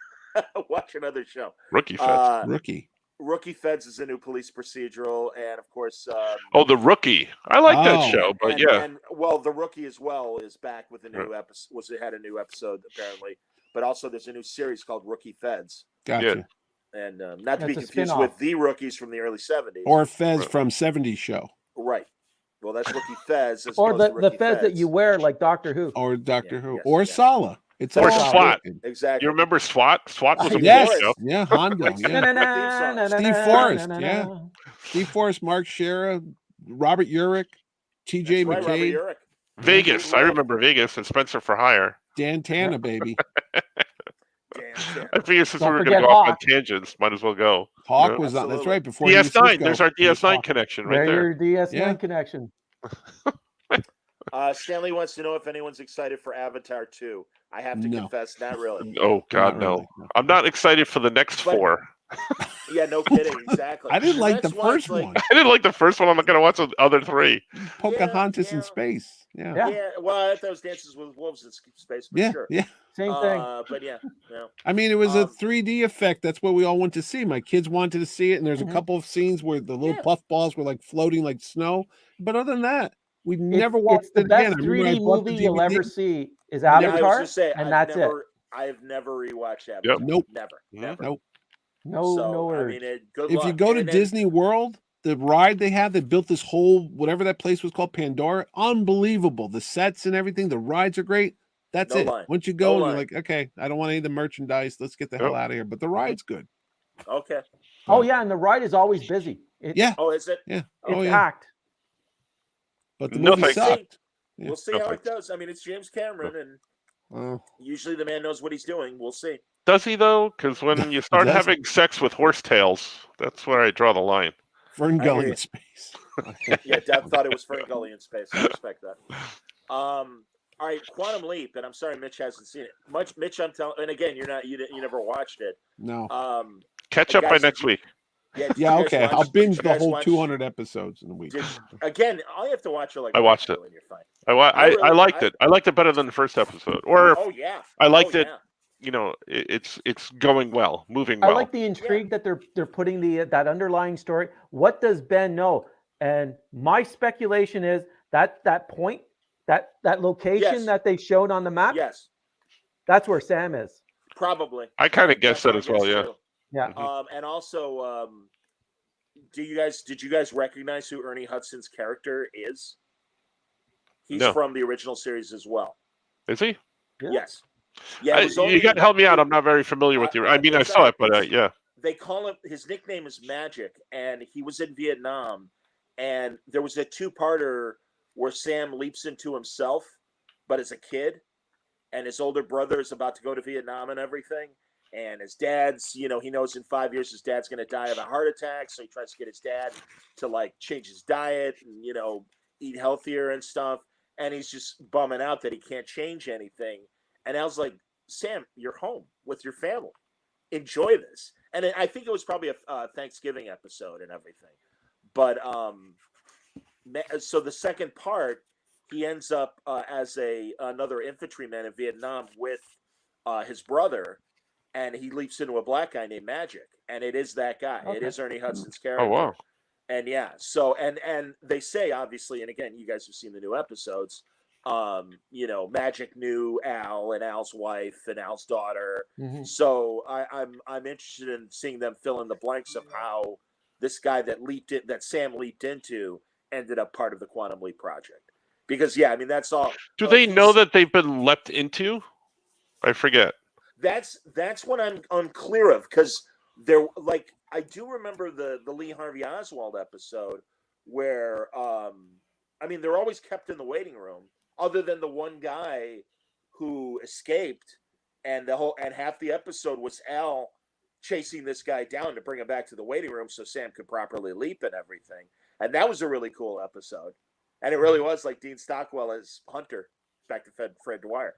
B: Watch another show.
A: Rookie Feds.
B: Rookie Feds is a new police procedural, and of course,
A: The Rookie. I like that show, but
B: the Rookie as well is back with a new episode. Had a new episode apparently but also there's a new series called Rookie Feds.
D: Gotcha.
B: And not to be
C: That's a
B: confused
C: spin-off.
B: with The Rookies from the early 70s.
D: Or Fez from 70s show.
B: Right. Well, that's Rookie Fez.
C: Or
B: opposed to
C: the
B: Rookie
C: Fez that you wear, like Doctor Who.
D: Or Doctor Who.
B: yes,
D: Or
B: yes.
D: Sala. It's
A: Or
D: all
A: SWAT.
B: Exactly.
A: You remember SWAT? SWAT was a
D: Yes.
A: good show.
D: Yeah, Hondo. Yeah. Steve Forrest. Yeah. Steve Forrest, Mark Shera, Robert Urich, T.J.
B: That's right,
D: McKay.
B: Robert Urich.
A: Vegas. I remember Vegas and Spencer for Hire.
D: Dan Tana, baby.
A: I figured since we were going to go off on tangents, might as well go.
D: Hawk was on. That's right. Before
A: DS9. There's our DS9 connection right there.
C: Your DS9 connection.
B: Stanley wants to know if anyone's excited for Avatar 2. I have to confess, not really.
A: Oh, God, no. I'm not excited for the next 4.
B: Yeah, no kidding. Exactly.
D: I didn't like the first one.
A: I didn't like the first one. I'm not going to watch the other 3.
D: Pocahontas in space.
B: Yeah. Well, I thought it was Dances with Wolves in space, but sure.
D: Yeah.
C: Same thing.
B: But yeah.
D: I mean, it was a 3D effect. That's what we all went to see. My kids wanted to see it, and there's a couple of scenes where the little puffballs were like floating like snow. But other than that, we never watched it again.
C: It's the best 3D movie you'll ever see is Avatar, and that's it.
B: I've never rewatched Avatar.
D: Yep. Nope.
B: Never.
D: Nope.
C: No words.
B: I mean, good
D: if
B: luck.
D: you go to Disney World, the ride they have, they built this whole whatever that place was called, Pandora. Unbelievable. The sets and everything. The rides are great. That's it. Once you go, you're like, okay, I don't want any of the merchandise. Let's get the hell out of here. But the ride's good.
B: Okay.
C: Oh yeah, and the ride is always busy.
B: Oh, is it?
D: Yeah.
C: It's packed.
D: But the movie sucked.
B: We'll see how it does. I mean, it's James Cameron, and usually the man knows what he's doing. We'll see.
A: Does he though? Because when you start having sex with horsetails, that's where I draw the line.
D: Fern Gully in space.
B: Yeah, Deb thought it was Fern Gully in space. I respect that. All right, Quantum Leap, and I'm sorry Mitch hasn't seen it. Mitch, I'm telling, and again, you never watched it.
D: No.
A: Catch up by next week.
B: Yeah,
D: okay. I'll binge the whole 200 episodes in a week.
B: Again, all you have to watch it like
A: I watched it.
B: And you're fine.
A: I liked it. I liked it better than the first episode. Or I liked it. You know, it's going well, moving well.
C: I like the intrigue that they're putting that underlying story. What does Ben know? And my speculation is that point, that location that they showed on the map.
B: Yes,
C: that's where Sam is.
B: Probably.
A: I kind of guessed that as well. Yeah.
C: Yeah.
B: And also, did you guys recognize who Ernie Hudson's character is? He's from the original series as well.
A: Is he?
B: Yeah. Yes. Yeah.
A: You got to help me out. I'm not very familiar with you. I mean, I saw it, but yeah.
B: They call him. His nickname is Magic, and he was in Vietnam. And there was a 2-parter where Sam leaps into himself, but as a kid, and his older brother is about to go to Vietnam and everything. And his dad's, he knows in 5 years his dad's going to die of a heart attack. So he tries to get his dad to like change his diet and, eat healthier and stuff. And he's just bumming out that he can't change anything. And I was like, Sam, you're home with your family. Enjoy this. And I think it was probably a Thanksgiving episode and everything. But so the second part, he ends up as another infantryman in Vietnam with his brother. And he leaps into a black guy named Magic, and it is that guy. Okay. It is Ernie Hudson's character.
A: Oh wow!
B: And yeah, so and they say obviously, and again, you guys have seen the new episodes. Magic knew Al and Al's wife and Al's daughter. Mm-hmm. So I'm interested in seeing them fill in the blanks of how this guy that Sam leaped into ended up part of the Quantum Leap project. Because I mean that's all.
A: Do they know that they've been leapt into? I forget.
B: That's what I'm unclear of, because I do remember the Lee Harvey Oswald episode where they're always kept in the waiting room, other than the one guy who escaped, and half the episode was Al chasing this guy down to bring him back to the waiting room so Sam could properly leap and everything. And that was a really cool episode. And it really was like Dean Stockwell as Hunter, back to Fred Dwyer.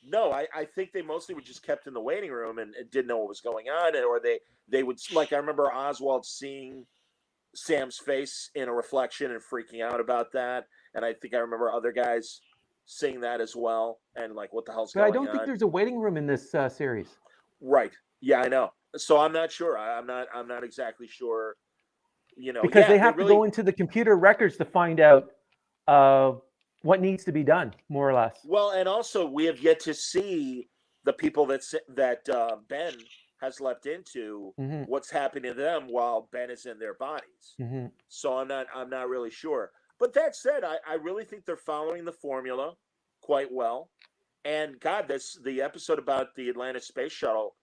B: No, I think they mostly were just kept in the waiting room and didn't know what was going on, or they would, like, I remember Oswald seeing Sam's face in a reflection and freaking out about that, and I think I remember other guys seeing that as well, and like, what the hell's going on?
C: I don't think there's a waiting room in this series.
B: Right? Yeah, I know. So I'm not sure. I'm not exactly sure.
C: Because they have to go into the computer records to find out what needs to be done, more or less.
B: Well, and also we have yet to see the people that Ben has leapt into, what's happening to them while Ben is in their bodies. So I'm not really sure. But that said, I really think they're following the formula quite well. And God, the episode about the Atlantis space shuttle,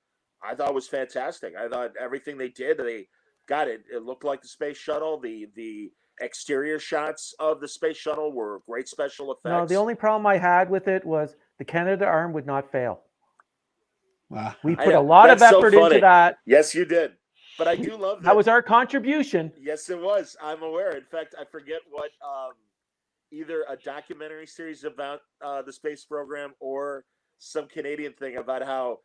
B: I thought was fantastic. I thought everything they did, it looked like the space shuttle. The exterior shots of the space shuttle were great special effects.
C: No, the only problem I had with it was the Canadarm would not fail.
D: Wow.
C: We put a lot of effort into that.
B: Yes, you did. But I do love that.
C: That was our contribution.
B: Yes, it was. I'm aware. In fact, I forget what either a documentary series about the space program or some Canadian thing about how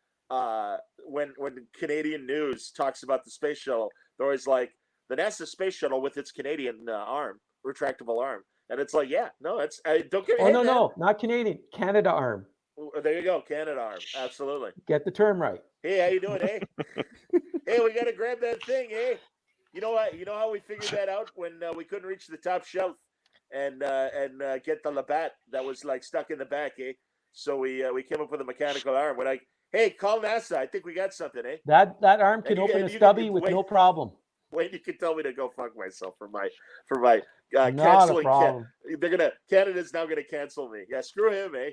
B: when Canadian news talks about the space shuttle, they're always like, the NASA space shuttle with its Canadian retractable arm. And it's like, yeah, no, it's don't get me.
C: Oh, no, not Canadian, Canadarm.
B: There you go, Canadarm. Absolutely.
C: Get the term right.
B: Hey, how you doing, hey? Hey, we got to grab that thing, hey? You know what? You know how we figured that out when we couldn't reach the top shelf and get the Labatt that was like stuck in the back, eh? So we came up with a mechanical arm. We're like, hey, call NASA. I think we got something, eh?
C: That arm can open a stubby with no problem.
B: Wait, you can tell me to go fuck myself for my
C: not
B: canceling.
C: A problem.
B: Canada's now gonna cancel me. Yeah, screw him, eh?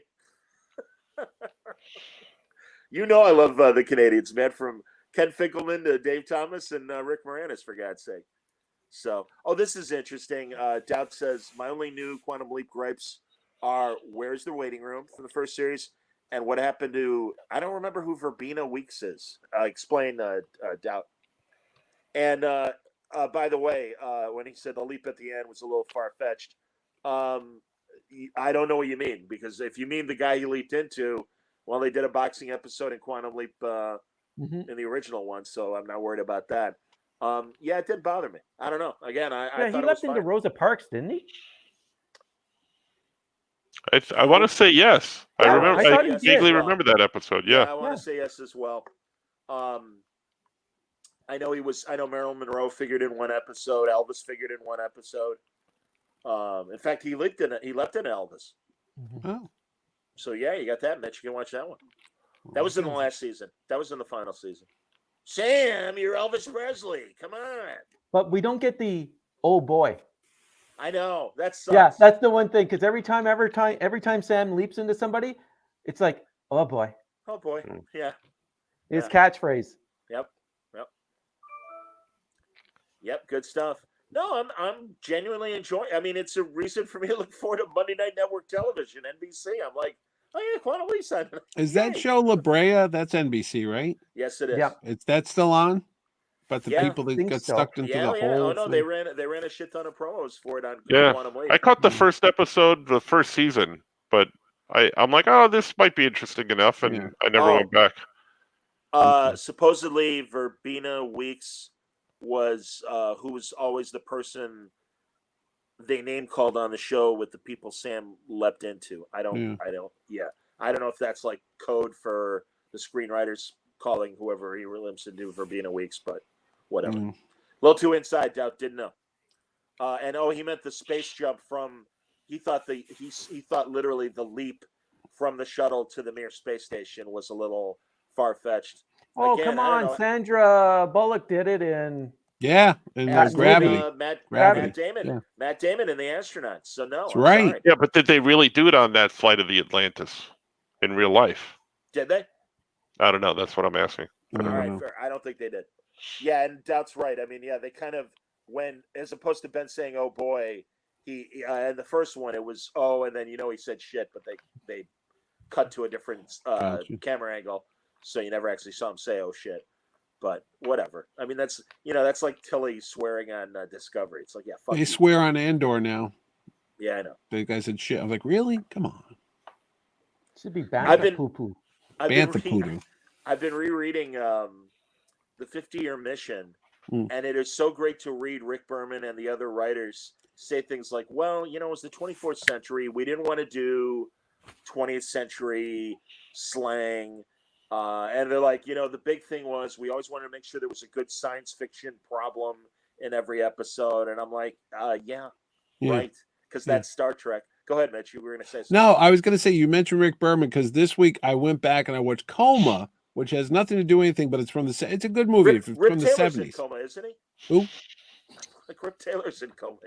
B: You know I love the Canadians, man. From Ken Finkelman to Dave Thomas and Rick Moranis, for God's sake. So, this is interesting. Doubt says, my only new Quantum Leap gripes are where's the waiting room from the first series and what happened to, I don't remember who Verbena Weeks is. Explain, Doubt. And by the way, when he said the leap at the end was a little far-fetched, I don't know what you mean, because if you mean the guy he leaped into, well, they did a boxing episode in Quantum Leap in the original one, so I'm not worried about that. Yeah, it didn't bother me. I don't know. Again, I thought
C: he leapt into Rosa Parks, didn't he?
A: I want to say yes.
B: Yeah,
A: I remember. I vaguely remember that episode. Yeah,
B: I want to say yes as well. I know Marilyn Monroe figured in one episode. Elvis figured in one episode. In fact, he leapt in Elvis.
D: Oh.
B: So yeah, you got that, Mitch. You can watch that one. That was in the last season. That was in the final season. Sam, you're Elvis Presley. Come on.
C: But we don't get the oh boy.
B: I know. That sucks.
C: Yeah, that's the one thing. Because every time Sam leaps into somebody, it's like, oh boy.
B: Oh boy. Yeah.
C: His catchphrase.
B: Yep. Good stuff. No, I'm genuinely enjoying. I mean, it's a reason for me to look forward to Monday Night Network Television, NBC. I'm like, oh yeah, Quantum Leap.
D: Is that show La Brea? That's NBC, right?
B: Yes, it is.
C: Yeah.
D: That's still on. But the people that got stuck into the hole.
B: Oh no, they ran a shit ton of promos for it on Quantum Leap.
A: I caught the first episode, the first season, but I'm like, oh, this might be interesting enough, and I never went back.
B: Supposedly, Verbena Weeks was who was always the person they name called on the show with the people Sam leapt into. I don't know if that's like code for the screenwriters calling whoever he limps into Verbena Weeks, but whatever. A little too inside, Doubt, didn't know. And he meant the space jump from. He thought literally the leap from the shuttle to the Mir space station was a little far-fetched.
C: Oh, come on. Sandra Bullock did it in...
D: Gravity.
B: Matt Damon. Yeah. Matt Damon and the astronauts. So, no.
D: That's right.
B: Sorry.
A: Yeah, but did they really do it on that flight of the Atlantis in real life?
B: Did they?
A: I don't know. That's what I'm asking.
B: All right, fair. I don't think they did. Yeah, and Doubt's right. I mean, yeah, they kind of, as opposed to Ben saying, oh, boy, he in the first one, it was, and then, he said shit, but they cut to a different camera angle. So you never actually saw him say, oh, shit. But whatever. I mean, that's like Tilly swearing on Discovery. It's like, yeah, fuck.
D: They swear on Andor now.
B: Yeah, I know.
D: The guy said shit. I was like, really? Come on.
C: Should be Bantha Poo-Poo.
B: I've been rereading the 50-Year Mission, and it is so great to read Rick Berman and the other writers say things like, well, it was the 24th century. We didn't want to do 20th century slang. And they're like, the big thing was we always wanted to make sure there was a good science fiction problem in every episode. And I'm like, right. Because that's Star Trek. Go ahead, Mitch. You were going to say something.
D: No, I was going to say you mentioned Rick Berman because this week I went back and I watched Coma, which has nothing to do with anything, but it's from the. It's a good movie. It's
B: Rip
D: from the
B: Taylor's
D: 70s.
B: in Coma, isn't he?
D: Who?
B: Like Rip Taylor's in Coma.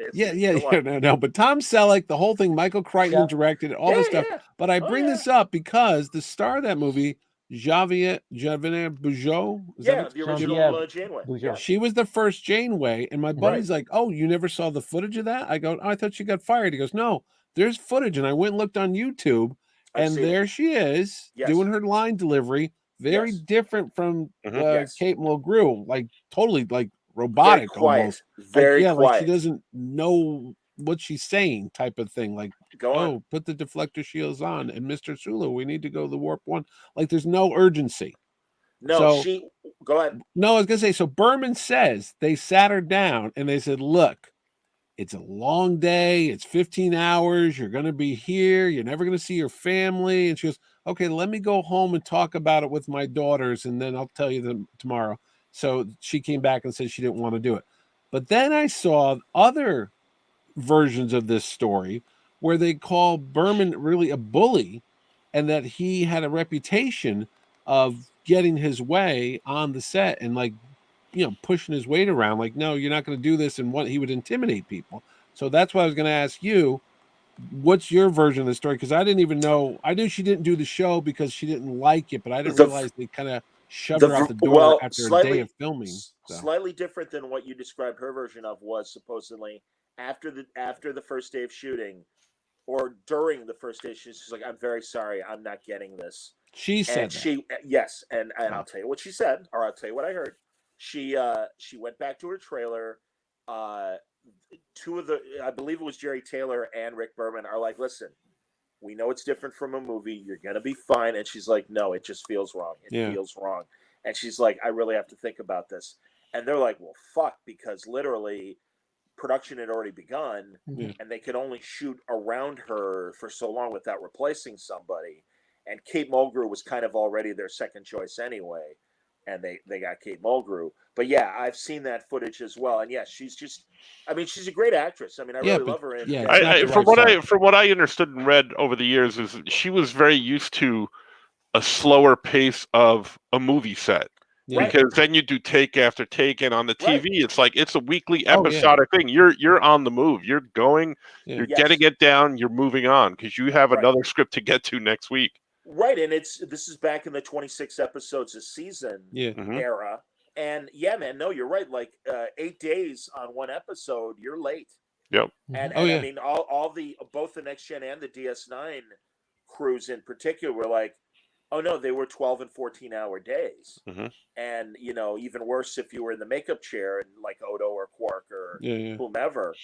D: No. But Tom Selleck, the whole thing, Michael Crichton directed all this stuff.
B: Yeah.
D: But I bring this up because the star of that movie, Javier Bujold,
B: the original Janeway.
C: Yeah.
D: She was the first Janeway, and my buddy's like, "Oh, you never saw the footage of that?" I go, "Oh, I thought she got fired." He goes, "No, there's footage," and I went and looked on YouTube, and there she is doing her line delivery, very different from Kate Mulgrew, like totally like robotic almost.
B: Very quiet.
D: Like she doesn't know what she's saying, type of thing. Like, put the deflector shields on, and Mr. Sulu, we need to go to the warp 1. Like, there's no urgency.
B: No, go ahead.
D: No, I was gonna say. So Berman says they sat her down and they said, "Look, it's a long day. It's 15 hours. You're gonna be here. You're never gonna see your family." And she goes, "Okay, let me go home and talk about it with my daughters, and then I'll tell you them tomorrow." So she came back and said she didn't want to do it. But then I saw other versions of this story where they call Berman really a bully, and that he had a reputation of getting his way on the set and like, pushing his weight around. Like, no, you're not going to do this, and he would intimidate people. So that's why I was going to ask you, what's your version of the story? Because I didn't even know. I knew she didn't do the show because she didn't like it, but I didn't realize they kind of shoved her out the door after a day of filming.
B: Slightly different than what you described her version of was supposedly after the first day of shooting, or during the first day, she's like, "I'm very sorry, I'm not getting this."
D: She said
B: and I'll tell you what she said, or I'll tell you what I heard. She went back to her trailer. Two of the, I believe it was Jerry Taylor and Rick Berman, are like, "Listen, we know it's different from a movie. You're gonna be fine." And she's like, "No, it just feels wrong. It feels wrong." And she's like, "I really have to think about this." And they're like, "Well, fuck," because literally production had already begun, and they could only shoot around her for so long without replacing somebody. And Kate Mulgrew was kind of already their second choice anyway, and they got Kate Mulgrew. But yeah, I've seen that footage as well, and she's just, I mean, she's a great actress. I mean, I really love her.
A: From what I understood and read over the years, is she was very used to a slower pace of a movie set. Because then you do take after take, and on the TV, it's like it's a weekly episodic thing. You're on the move. You're going. You're getting it down. You're moving on because you have another script to get to next week.
B: Right, and this is back in the 26 episodes a season era, and man, no, you're right. Like 8 days on one episode, you're late.
A: Yep.
B: And I mean, all both the Next Gen and the DS9 crews in particular were like, oh no, they were 12 and 14-hour days. And even worse if you were in the makeup chair and like Odo or Quark or whomever.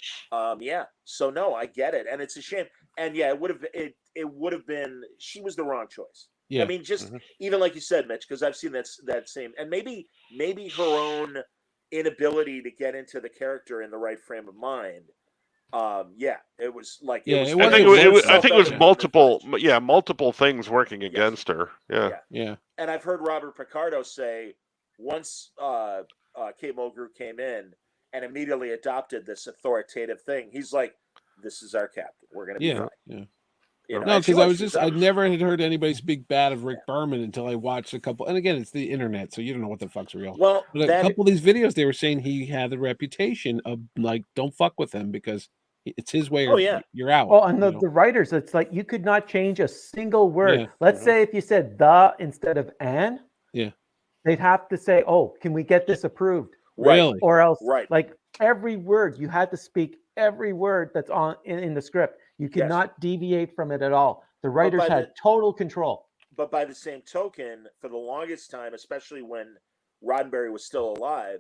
B: So no, I get it, and it's a shame. And it would have been, she was the wrong choice. I mean, just even like you said, Mitch, because I've seen that same, and maybe her own inability to get into the character in the right frame of mind. It was like I
A: think it was multiple things working against her.
B: Yeah. And I've heard Robert Picardo say once Kate Mulgrew came in and immediately adopted this authoritative thing, he's like, "This is our captain. We're going to be fine."
D: No, because I never had heard anybody speak bad of Rick Berman until I watched a couple. And again, it's the internet, so you don't know what the fuck's real.
B: Well,
D: but a couple of these videos, they were saying he had the reputation of like, don't fuck with him because it's his way. Or you're out.
C: Oh, and the writers, it's like you could not change a single word. Let's say if you said "the" instead of "an," they'd have to say, "Oh, can we get this approved?"
D: Really?
C: Or else, like every word you had to speak every word that's on in the script. You cannot deviate from it at all. The writers had total control.
B: But by the same token, for the longest time, especially when Roddenberry was still alive,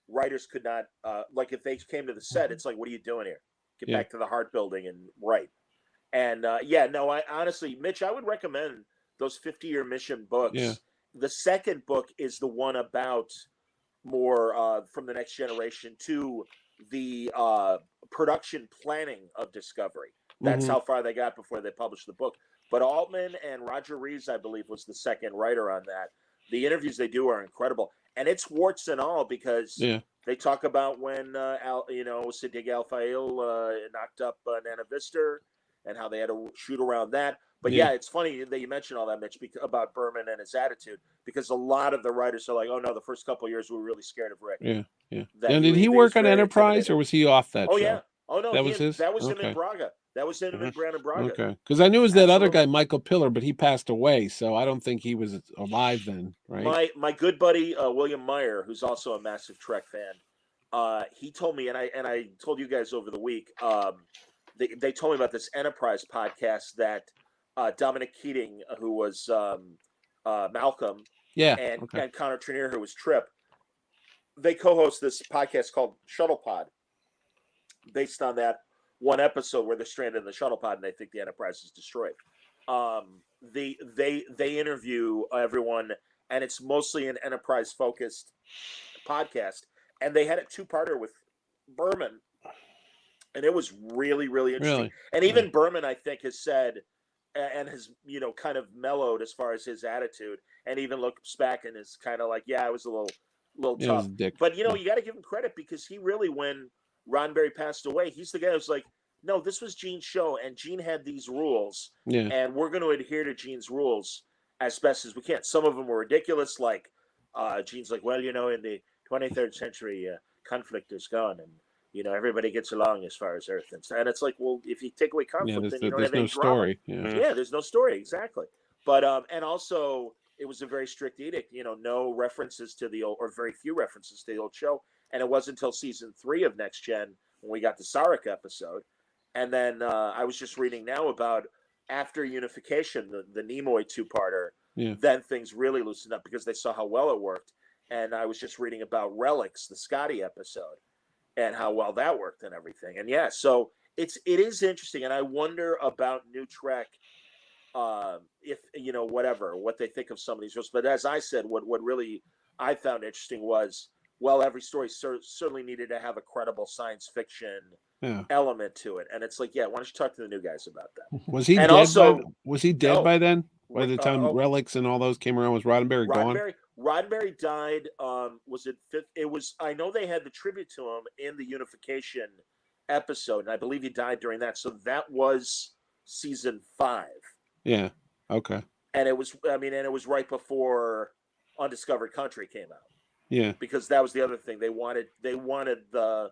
B: writers could not, like if they came to the set, it's like, "What are you doing here? Get back to the Hart Building and write." And I honestly, Mitch, I would recommend those 50-Year Mission books. The second book is the one about more from the Next Generation to the production planning of Discovery. That's how far they got before they published the book. But Altman and Roger Reeves, I believe, was the second writer on that. The interviews they do are incredible, and it's warts and all because they talk about when Sadiq Al-Fayl knocked up Nana Vister, and how they had to shoot around that. But yeah, it's funny that you mentioned all that, Mitch, about Berman and his attitude, because a lot of the writers are like, "Oh no, the first couple of years we were really scared of Rick."
D: Yeah. And did he work on Enterprise, or was he off that show?
B: Yeah. Oh no,
D: that was his.
B: That was him in Braga. That was him in Brandon Braga.
D: Okay, because I knew it was that other guy, Michael Piller, but he passed away, so I don't think he was alive then, right?
B: My good buddy William Meyer, who's also a massive Trek fan, he told me, and I told you guys over the week, they told me about this Enterprise podcast that Dominic Keating, who was Malcolm, and Connor Trenier, who was Trip, they co-host this podcast called Shuttle Pod, based on that one episode where they're stranded in the shuttle pod and they think the Enterprise is destroyed. They interview everyone, and it's mostly an Enterprise focused podcast. And they had a two-parter with Berman, and it was really, really interesting. Really? And even Berman, I think, has said and has kind of mellowed as far as his attitude, and even looks back and is kind of like, yeah, I was a little tough. But you got to give him credit, because he really, when Roddenberry passed away, he's the guy who's like, no, this was Gene's show, and Gene had these rules, and we're going to adhere to Gene's rules as best as we can. Some of them were ridiculous, like Gene's like, well, in the 23rd century, conflict is gone, and everybody gets along as far as Earth and it's like, well, if you take away conflict, then you don't have any
D: story.
B: There's no story, exactly. But and also, it was a very strict edict, no references to the old, or very few references to the old show. And it wasn't until season 3 of Next Gen when we got the Sarek episode. And then I was just reading now about after unification, the Nimoy two-parter, then things really loosened up because they saw how well it worked. And I was just reading about Relics, the Scotty episode, and how well that worked and everything. And so it is interesting. And I wonder about New Trek, if, what they think of some of these shows. But as I said, what really I found interesting was, well, every story certainly needed to have a credible science fiction element to it, and it's like, why don't you talk to the new guys about that?
D: Was he dead? Was he dead by then? By the time Relics and all those came around, was Roddenberry gone?
B: Roddenberry died. Was it? It was. I know they had the tribute to him in the unification episode, and I believe he died during that. So that was season 5.
D: Yeah. Okay.
B: And it was. And it was right before Undiscovered Country came out.
D: Yeah,
B: because that was the other thing. They wanted the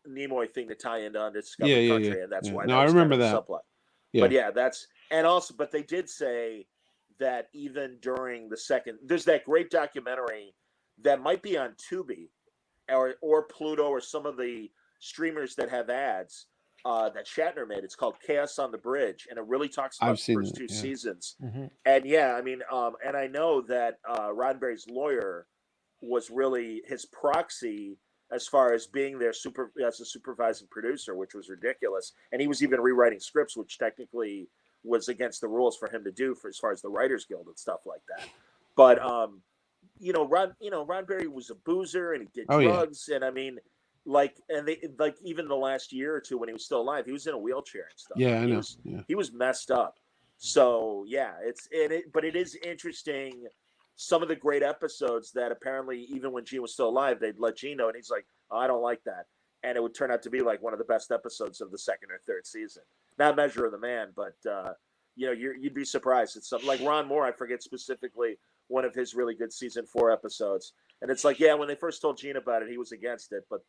B: Nimoy thing to tie into Undiscovered Country, and that's why.
D: No, I remember that.
B: Subplot. Yeah. But but they did say that even during the second, there's that great documentary that might be on Tubi or Pluto or some of the streamers that have ads that Shatner made. It's called Chaos on the Bridge, and it really talks about the first 2 seasons. Mm-hmm. And and I know that Roddenberry's lawyer was really his proxy as far as being there as a supervising producer, which was ridiculous. And he was even rewriting scripts, which technically was against the rules for him to do as far as the Writers Guild and stuff like that. But Roddenberry was a boozer, and he did drugs, and even the last year or two when he was still alive, he was in a wheelchair and stuff.
D: Yeah, I know.
B: He was messed up. So but it is interesting. Some of the great episodes that apparently, even when Gene was still alive, they'd let Gene know, and he's like, oh, I don't like that. And it would turn out to be like one of the best episodes of the 2nd or 3rd season. Not Measure of the Man, but, you'd be surprised. It's something like Ron Moore, I forget specifically one of his really good season 4 episodes. And it's like, when they first told Gene about it, he was against it. But,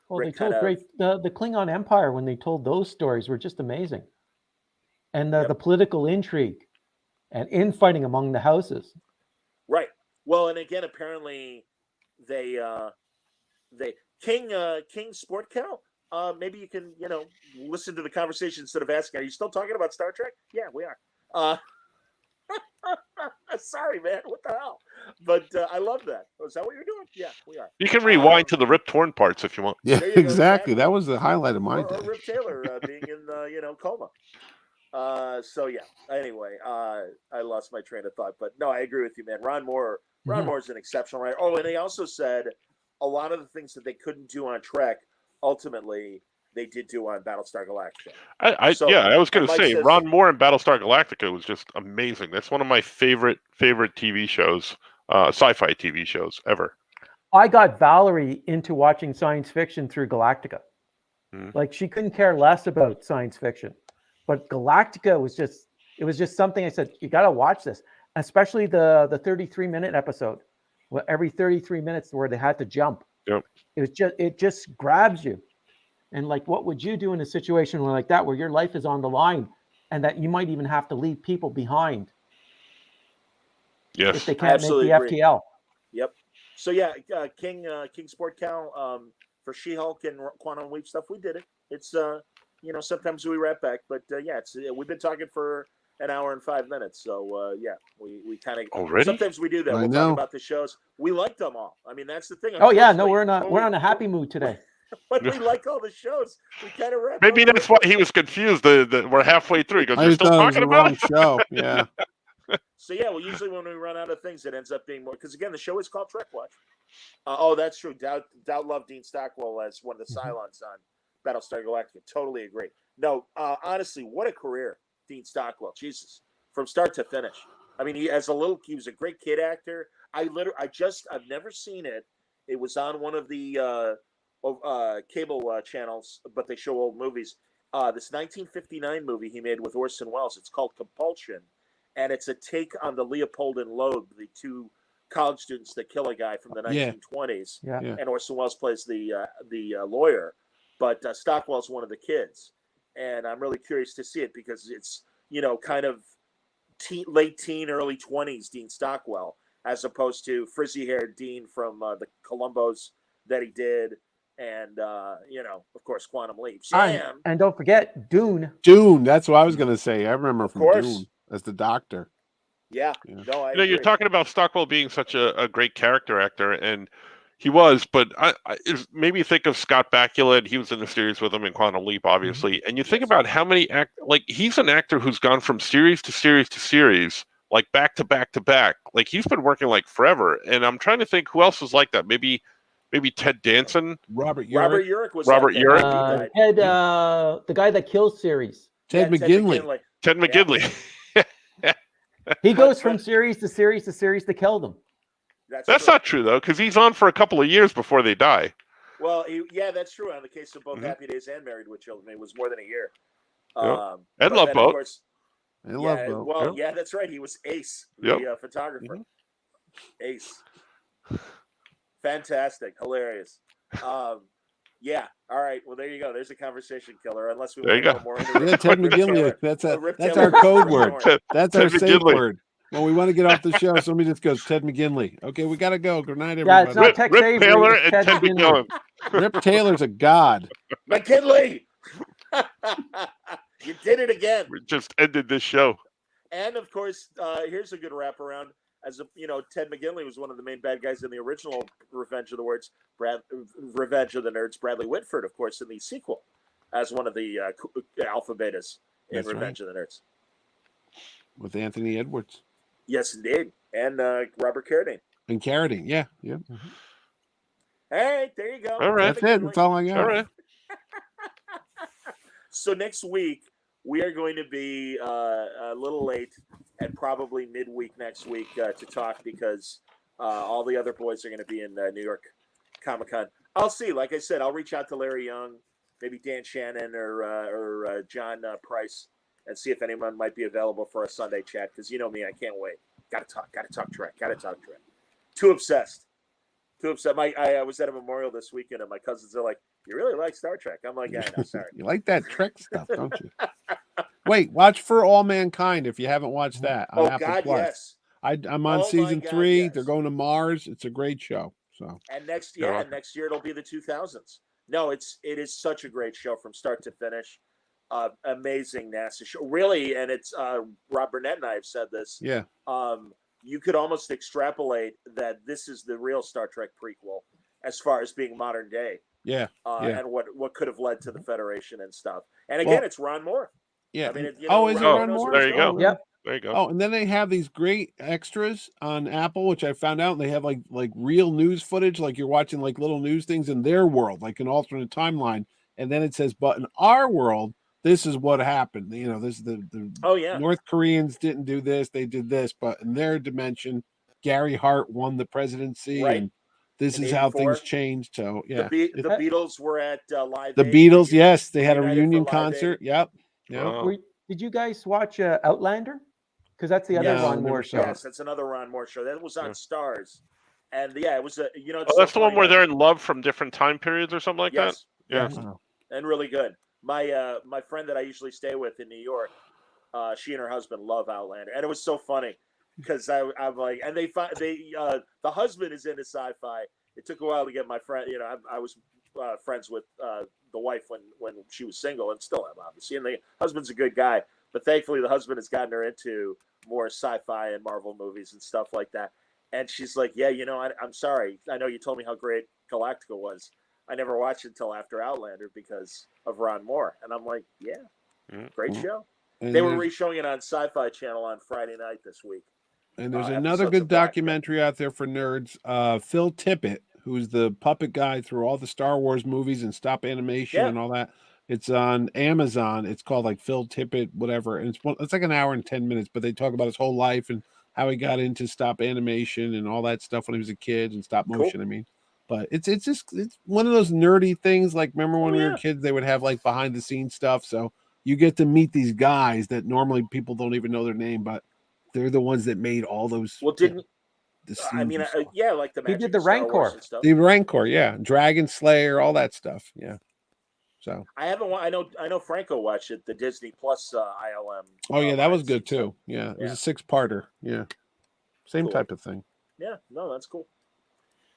C: well, they told the Klingon Empire, when they told those stories, were just amazing. And the political intrigue and infighting among the houses.
B: Right. Well, and again, apparently they King Sport Cow. Maybe you can listen to the conversation instead of asking, are you still talking about Star Trek? Yeah, we are. Sorry, man. What the hell? But I love that. Oh, is that what you're doing? Yeah, we are.
A: You can rewind to the Rip Torn parts if you want.
D: Yeah, exactly. That was the highlight of my day.
B: Or Rip Taylor being in coma. Anyway, I lost my train of thought, but no, I agree with you, man. Ron Moore is an exceptional writer. Oh, and he also said a lot of the things that they couldn't do on Trek, ultimately they did do on Battlestar Galactica.
A: I was going to say Ron Moore in Battlestar Galactica was just amazing. That's one of my favorite TV shows, sci-fi TV shows ever.
C: I got Valerie into watching science fiction through Galactica. Like, she couldn't care less about science fiction. But Galactica was just something I said, you got to watch this, especially the 33-minute episode. Well, every 33 minutes where they had to jump.
A: Yep.
C: It just grabs you. And like, what would you do in a situation like that where your life is on the line and that you might even have to leave people behind?
A: Yes.
C: If they can't make the FTL.
B: Yep. So yeah, King Sport Cal, for She-Hulk and Quantum Leap stuff, we did it. It's sometimes we wrap back, but we've been talking for an hour and 5 minutes. So we kind of
A: already.
B: Sometimes we do that. We'll talk about the shows. We like them all. I mean, that's the thing.
C: We're on a happy mood today.
B: But we like all the shows. We kind of wrap.
A: Maybe that's why he was confused. We're halfway through. He goes, "You're still talking about
D: the show." Yeah.
B: So usually when we run out of things, it ends up being more, because again, the show is called Trek Watch. That's true. Doubt loved Dean Stockwell as one of the Cylons on Battlestar Galactica. Totally agree. No, honestly, what a career, Dean Stockwell. Jesus, from start to finish. I mean, he was a great kid actor. I've never seen it. It was on one of the cable channels, but they show old movies. This 1959 movie he made with Orson Welles. It's called Compulsion, and it's a take on the Leopold and Loeb, the two college students that kill a guy from the 1920s.
C: Yeah.
B: And Orson Welles plays the lawyer, but Stockwell's one of the kids, and I'm really curious to see it because it's kind of late teen, early 20s Dean Stockwell, as opposed to frizzy-haired Dean from the Columbos that he did. And of course, Quantum Leap.
C: And don't forget Dune.
D: Dune. That's what I was going to say. I remember from Dune as the Doctor.
B: Yeah. No,
A: you're talking about Stockwell being such a great character actor, and he was. But maybe think of Scott Bakula, and he was in the series with him in Quantum Leap, obviously. And you think about how many he's an actor who's gone from series to series to series, like back to back to back. Like he's been working like forever. And I'm trying to think who else was like that. Maybe Ted Danson.
D: Robert Urich.
B: Robert Urich.
C: Ted, the guy that kills series.
D: Ted McGinley.
A: Ted McGinley.
C: He goes from series to series to series to kill them.
B: That's
A: not true though, because he's on for a couple of years before they die.
B: Well, that's true. On the case of both Happy Days and Married with Children, it was more than a year.
A: And Love Boat.
D: Love Boat.
B: Well, that's right. He was Ace, the photographer. Ace. Fantastic, hilarious. All right. Well, there you go. There's a conversation killer. Unless we want to go more into
D: Ted McGinley. That's our code word. That's our safe word. When we want to get off the show, somebody just goes Ted McGinley. Okay, we got to go. Good night, everybody.
C: Yeah, it's not Tex Avery.
A: Taylor and Ted McGinley.
D: Rip Taylor's a god.
B: McKinley. You did it again.
A: We just ended this show.
B: And of course, here's a good wraparound. As Ted McGinley was one of the main bad guys in the original Revenge of the Nerds. Bradley Whitford, of course, in the sequel, as one of the alpha betas in Revenge of the Nerds.
D: With Anthony Edwards.
B: Yes, indeed. And Robert Carradine.
D: And Carradine, yeah.
B: Mm-hmm. All right, there you go.
A: All right.
D: That's it. That's all I got.
A: All right.
B: So next week, we are going to be a little late and probably midweek next week to talk because all the other boys are going to be in New York Comic-Con. I'll see. Like I said, I'll reach out to Larry Young, maybe Dan Shannon or John Price, and see if anyone might be available for a Sunday chat because you know me, I can't wait. Got to talk Trek. Too obsessed. I was at a memorial this weekend and my cousins are like, "You really like Star Trek?" I'm like, "Yeah, no, sorry."
D: You like that Trek stuff, don't you? Wait, watch For All Mankind if you haven't watched that. On Apple
B: God,
D: Plus.
B: yes.
D: I'm on season 3. Yes. They're going to Mars. It's a great show. So.
B: And next year it'll be the 2000s. No, it is such a great show from start to finish. Amazing NASA show, really. And it's Rob Burnett and I have said this.
D: Yeah.
B: You could almost extrapolate that this is the real Star Trek prequel as far as being modern day.
D: Yeah.
B: And what could have led to the Federation and stuff. And again, it's Ron Moore.
D: Yeah.
B: I mean,
D: is it Ron Moore?
A: There you go.
C: Yep.
A: There you go.
D: Oh, and then they have these great extras on Apple, which I found out. And they have like real news footage, like you're watching like little news things in their world, like an alternate timeline. And then it says, but in our world, this is what happened. This is the North Koreans didn't do this, they did this, but in their dimension, Gary Hart won the presidency, and this is how things changed. So yeah,
B: the Beatles were at Live
D: the
B: Aid.
D: Beatles, yes, they had a reunion concert. Yep.
A: Wow.
C: Did you guys watch Outlander? Because that's the other Ron Moore show.
B: Yes, that's another Ron Moore show. That was on Stars, and it was a
A: that's the one where they're in love from different time periods or something like that.
B: Yeah, and really good. My my friend that I usually stay with in New York, she and her husband love Outlander, and it was so funny because I'm like, and the husband is into sci-fi. It took a while to get my friend. I was friends with the wife when she was single, and still am, obviously. And the husband's a good guy, but thankfully the husband has gotten her into more sci-fi and Marvel movies and stuff like that. And she's like, yeah, I'm sorry. I know you told me how great Galactica was. I never watched it until after Outlander because of Ron Moore. And I'm like, yeah, great show. And they were re-showing it on Sci-Fi Channel on Friday night this week.
D: And there's another good documentary out there for nerds. Phil Tippett, who's the puppet guy through all the Star Wars movies and stop animation and all that. It's on Amazon. It's called like Phil Tippett, whatever. And it's like an hour and 10 minutes, but they talk about his whole life and how he got into stop animation and all that stuff when he was a kid and stop motion. I mean, but it's one of those nerdy things. Like, remember when we were kids, they would have like behind the scenes stuff. So you get to meet these guys that normally people don't even know their name, but they're the ones that made all those.
B: Well, didn't I mean, like the
C: he did the Rancor,
D: the Rancor, Dragon Slayer, all that stuff, So
B: I haven't. I know Franco watched it, the Disney Plus ILM.
D: Oh yeah, that was good too. Yeah, it was a 6-parter. Yeah, same type of thing.
B: Yeah, no, that's cool.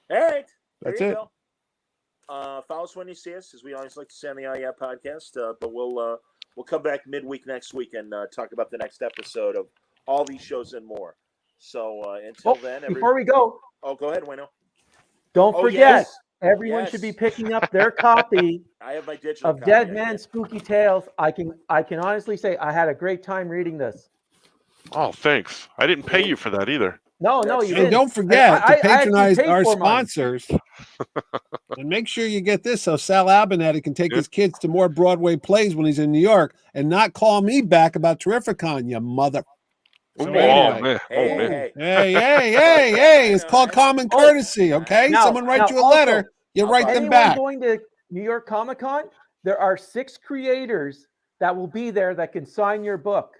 B: All right,
D: that's it.
B: Go. Follow us when you see us, as we always like to say on the IYAP podcast. But we'll come back midweek next week and talk about the next episode of all these shows and more. So until then,
C: before we go,
B: go ahead, Wayno.
C: Don't forget. Everyone should be picking up their copy
B: I have my digital
C: of Dead Man's Spooky Tales. I can honestly say I had a great time reading this.
A: Oh, thanks. I didn't pay you for that either.
C: No, you didn't.
D: And don't forget to patronize our sponsors. And make sure you get this so Sal Abernathy can take his kids to more Broadway plays when he's in New York and not call me back about Terrificon, you mother.
A: So anyway.
B: Hey.
D: It's called common courtesy, okay? Someone writes you a letter, you write them back.
C: Going to New York Comic Con, there are 6 creators that will be there that can sign your book.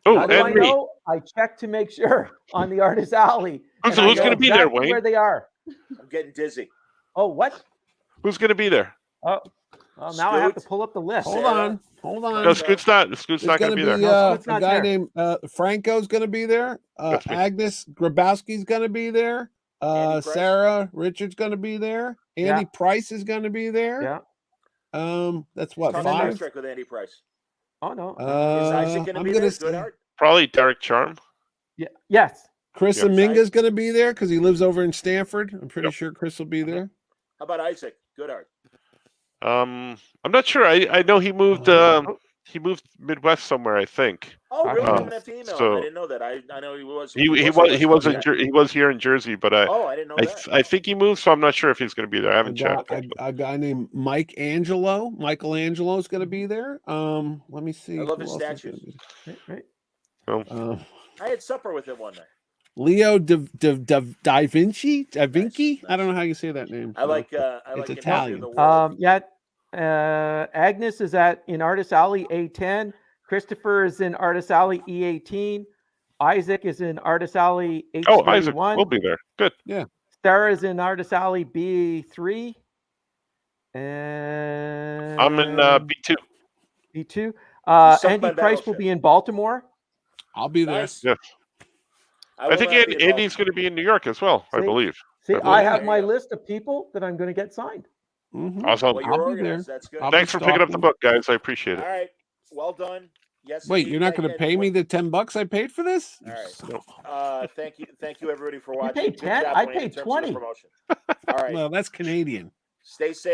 A: Oh,
C: How do I know? I checked to make sure on the Artist Alley.
A: So who's going to be there, Wayne?
C: Where they are.
B: I'm getting dizzy.
C: Oh, what?
A: Who's going to be there?
C: Oh, well, now I have to pull up the list.
D: Hold on.
A: No, Scoot's not going to be there.
D: A guy named Franco's going to be there. Agnes Grabowski's going to be there. Sarah Richards going to be there. Andy Price is going to be there.
C: Yeah.
D: That's what, 5?
B: Star Trek with Andy Price.
C: Oh no.
B: Is Isaac going to be there? Good art.
A: Probably Derek Charm.
C: Yeah. Yes.
D: Chris Aminga's going to be there because he lives over in Stanford. I'm pretty sure Chris will be there.
B: How about Isaac? Good art.
A: I'm not sure. I know he moved. He moved Midwest somewhere, I think.
B: Oh, really? I'm gonna have to email him. I didn't know that. I know he was.
A: He was here in Jersey, but I
B: didn't know that.
A: I think he moved, so I'm not sure if he's going to be there. I haven't checked.
D: A guy named Michelangelo is going to be there. Let me see.
B: I love his statues.
C: Right.
B: I had supper with him one night.
D: Leo da Vinci. I don't know how you say that name.
B: I like
D: it's Italian.
C: Agnes is in Artist Alley A10. Christopher is in Artist Alley E18. Isaac is in Artist Alley H31.
A: Oh, Isaac will be there. Good.
D: Yeah.
C: Sarah is in Artist Alley B3. And
A: I'm in B2.
C: B2. Andy Price will be in Baltimore.
D: I'll be there.
B: Nice.
A: Yes. I think Andy's going to be in New York as well, I believe.
C: I have my list of people that I'm going to get signed.
A: Mm-hmm. Awesome.
B: Well, I'll be there. That's good.
A: Thanks for picking up the book, guys. I appreciate it.
B: All right. Well done. Yes.
D: Wait, you're not going to pay me the $10 I paid for this?
B: All right. Thank you, everybody, for watching.
C: You paid 10. I paid 20.
B: All right.
D: Well, that's Canadian.
B: Stay safe.